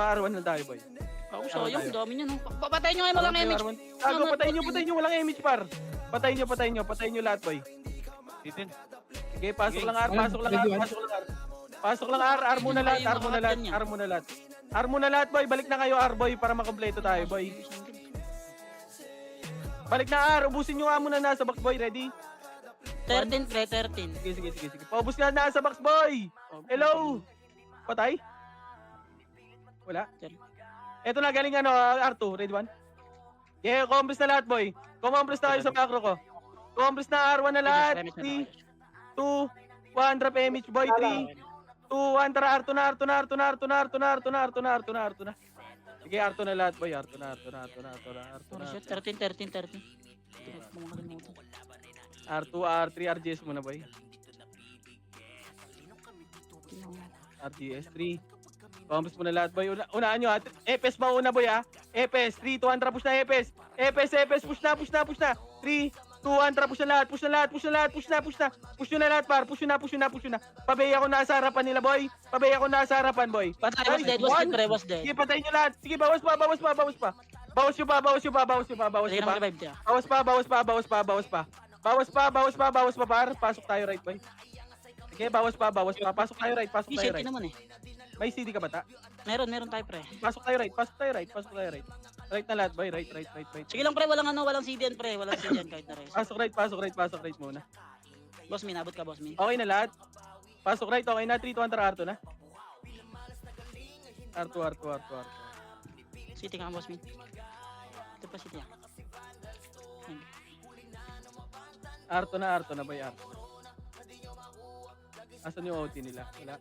R1 na tayo, boy. Ako sayang, dami nyo no. Papatayin nyo ngayon, walang image. Gago, patayin nyo. Walang image, par. Patayin nyo lahat, boy. Titin. Sige, pasok lang R. Pasok lang R. R muna lahat, boy. Balik na kayo, R, boy, para makompleto tayo, boy. Balik na R. Ubusin nyo nga muna nasa box, boy. Ready? 13 pre, 13. Sige. Paubos ka na nasa box, boy. Hello. Patay? Wala. Eto na, galing R2. Ready 1? Yeah, compress na lahat, boy. Compress na kayo sa macro ko. Compress na R1 na lahat. 3, 2, 1, drop image, boy. 3, 2, 1, tara, R2 na. Sige, R2 na lahat, boy. R2 na. 13. R2, R3, RGS muna, boy. RGS 3. Compress muna lahat, boy. Unaan nyo, ha. EPS ba una, boy, ha? EPS, 3, 2, 1, tara, push na, EPS. EPS, push na. 3, 2, 1, tara, push na lahat. Push nyo na lahat, par. Push nyo na. Pabay ako nasa harapan nila, boy. Boy. Patay, was dead, was dead. Sige, patayin nyo lahat. Sige, bawas pa. Bawas nyo pa. Sige na mag-revive siya. Bawas pa, par. Pasok tayo right, boy. Sige, bawas pa. Pasok tayo right. May safety naman eh. May CD ka ba ta? Meron tayo pre. Pasok tayo right. Right na lahat, boy. Right. Sige lang pre, walang CDN pre, walang CDN kahit na res. Pasok right muna. Boss Min, abot ka boss Min. Okay na lahat. Pasok right, okay na. 3, 2, 1, tara, R2 na. R2. City nga boss Min. Ito pa city ah. R2 na, boy. R2. Asan yung OT nila? Wala.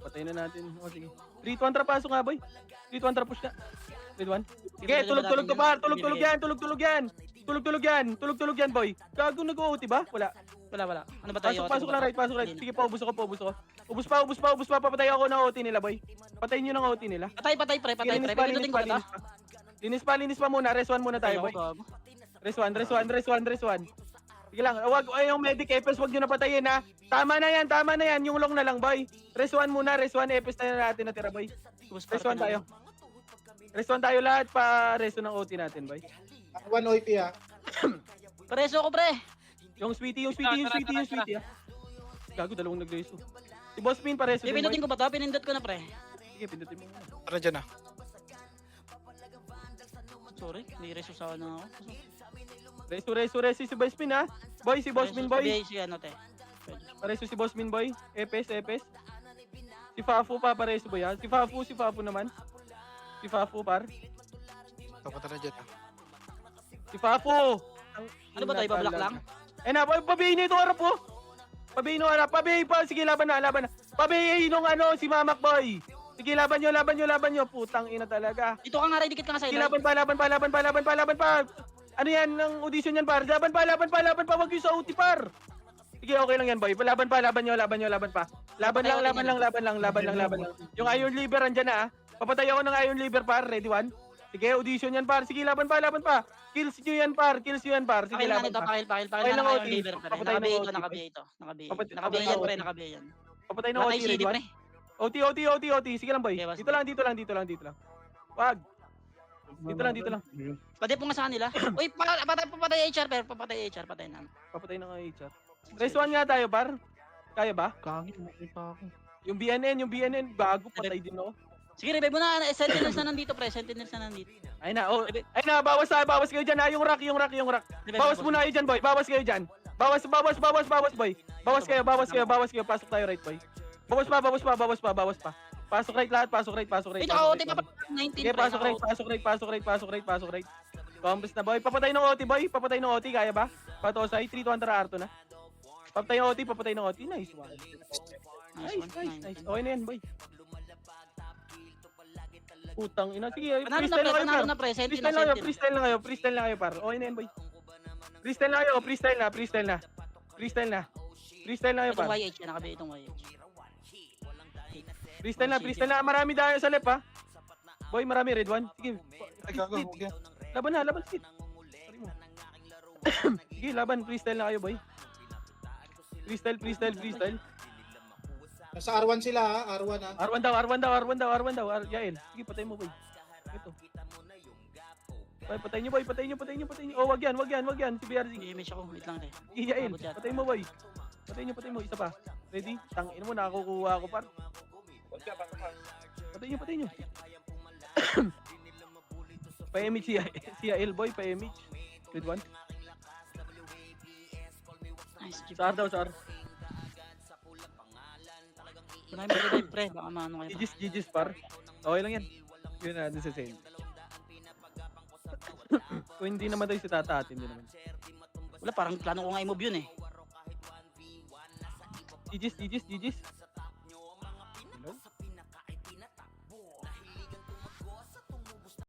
Patayin na natin. O, sige. 3, 2, 1, tara, pasok nga, boy. 3, 2, 1, tara, push na. 3, 2, 1. Sige, tulog to, par. Tulog yan, boy. Gago nag-OT ba? Wala. Ano ba tayo? Pasok lang right. Sige, paubos ako. Ubus pa. Papatay ako ng OT nila, boy. Patayin nyo ng OT nila. Patay pre. Pindutin ko ba? Linis pa muna. Res 1 muna tayo, boy. Res 1. Sige lang, yung medic EPS, wag nyo na patayin, ha. Tama na yan, yung long na lang, boy. Res 1 muna, EPS na natin natira, boy. Res 1 tayo. Res 1 tayo lahat, pa reso ng OT natin, boy. 1 OP, ha. Preso ko pre. Yung sweetie, ha. Gago, dalawang nag-reso. Si Boss Min, pareso din, boy. Pindutin ko ba ito? Pinindot ko na pre. Sige, pindutin mo muna. Tara dyan na. Sorry, may reso sa ano ako. Reso, si Boss Min, ha. Boy, si Boss Min, boy. Si ano te. Pareso si Boss Min, boy. EPS. Si Fafu pa, pareso, boy, ha. Si Fafu naman. Si Fafu, par. Kapunta na dyan na. Si Fafu! Ano ba tayo, bablock lang? Na, boy, pabihin nito harap po. Pabihin pa. Sige, laban na. Pabihin nung si Mamak, boy. Sige, laban nyo. Putang ina talaga. Dito ka nga rin, dikit ka nga sa Sige, ila. laban pa. Ano yan, ng audition yan, par. Laban pa. Wag yung sa OT, par. Sige, okay lang yan, boy. Laban pa. Laban pa. Laban lang. Yung Iron Liver, andyan na, Papatay ako ng Iron Liver, par. Ready, 1? Sige, audition yan, par. Sige, laban pa. Kills nyo yan, par. Sige, Pakil laban ito, pa. pakil Pakil na ng ng OT. Iron Liver, pre. Papatay ng OT. Nakabiya ito. Papatay Nakabiya ng yan, OT. pre. Nakabiya yan. Papatay ng Patay OT, CD, ready, 1? pre. OT. Sige lang, boy. Okay, boss. Dito lang. Wag. Dito lang. Pwede po nga sa kanila. Uy, papatay HR, pre. Papatay na. Papatay ng HR. Race 1 nga tayo, par. Kaya ba? Kangin, nakita ako. Yung BNN, bago, patay din ako. Sige, revive mo na. Sentinels na nandito, pre. Ay na, bawas kayo dyan, ha. Yung rack. Bawas muna kayo dyan, boy. Bawas kayo dyan. Bawas, boy. Bawas kayo. Pasok tayo right, boy. Bawas pa. Pasok right lahat, pasok right. Ito, OT pa 19, Sige, pre. pasok right. Compres na, boy. Papatay ng OT, kaya ba? Patosay, 3 to Antara Arto na. Papatay ng OT. Nice one. Nice. Okay na yan, boy. Putang ina. Sige, Panalo na pre. Sentinel. freestyle na kayo, par. Okay na yan, boy. Freestyle na. Freestyle lang yun, Itong par. YH, yan, nakabili itong YH. Freestyle na. Marami tayo sa left, ha? Boy, marami, red one. Sige, Ay, gago, huwag yan. laban, sit. Sorry mo. Sige, laban, freestyle na kayo, boy. Freestyle. Nasa R1 sila ha, R1 ha. R1 daw. Yael, sige, patay mo, boy. Ito. Boy, patay nyo. Oh, wag yan. Si BRZ. May image ako, wait lang tayo. Sige, Yael, patay mo, boy. Patay nyo. Isa pa. Ready? Tangin mo, nakakukuha ako, par. Patay nyo. Pa-image si Yael, boy, pa-image. Red one. Nice, Jeep. Sar daw, sar. Marami mag-revive, pre. Baka maano kayo. GG's, par. Okay lang yan. Yun na, dun sa sale. Kung hindi naman tayo si Tata, hindi naman. Wala, parang plano ko nga i-move yun eh. GG's.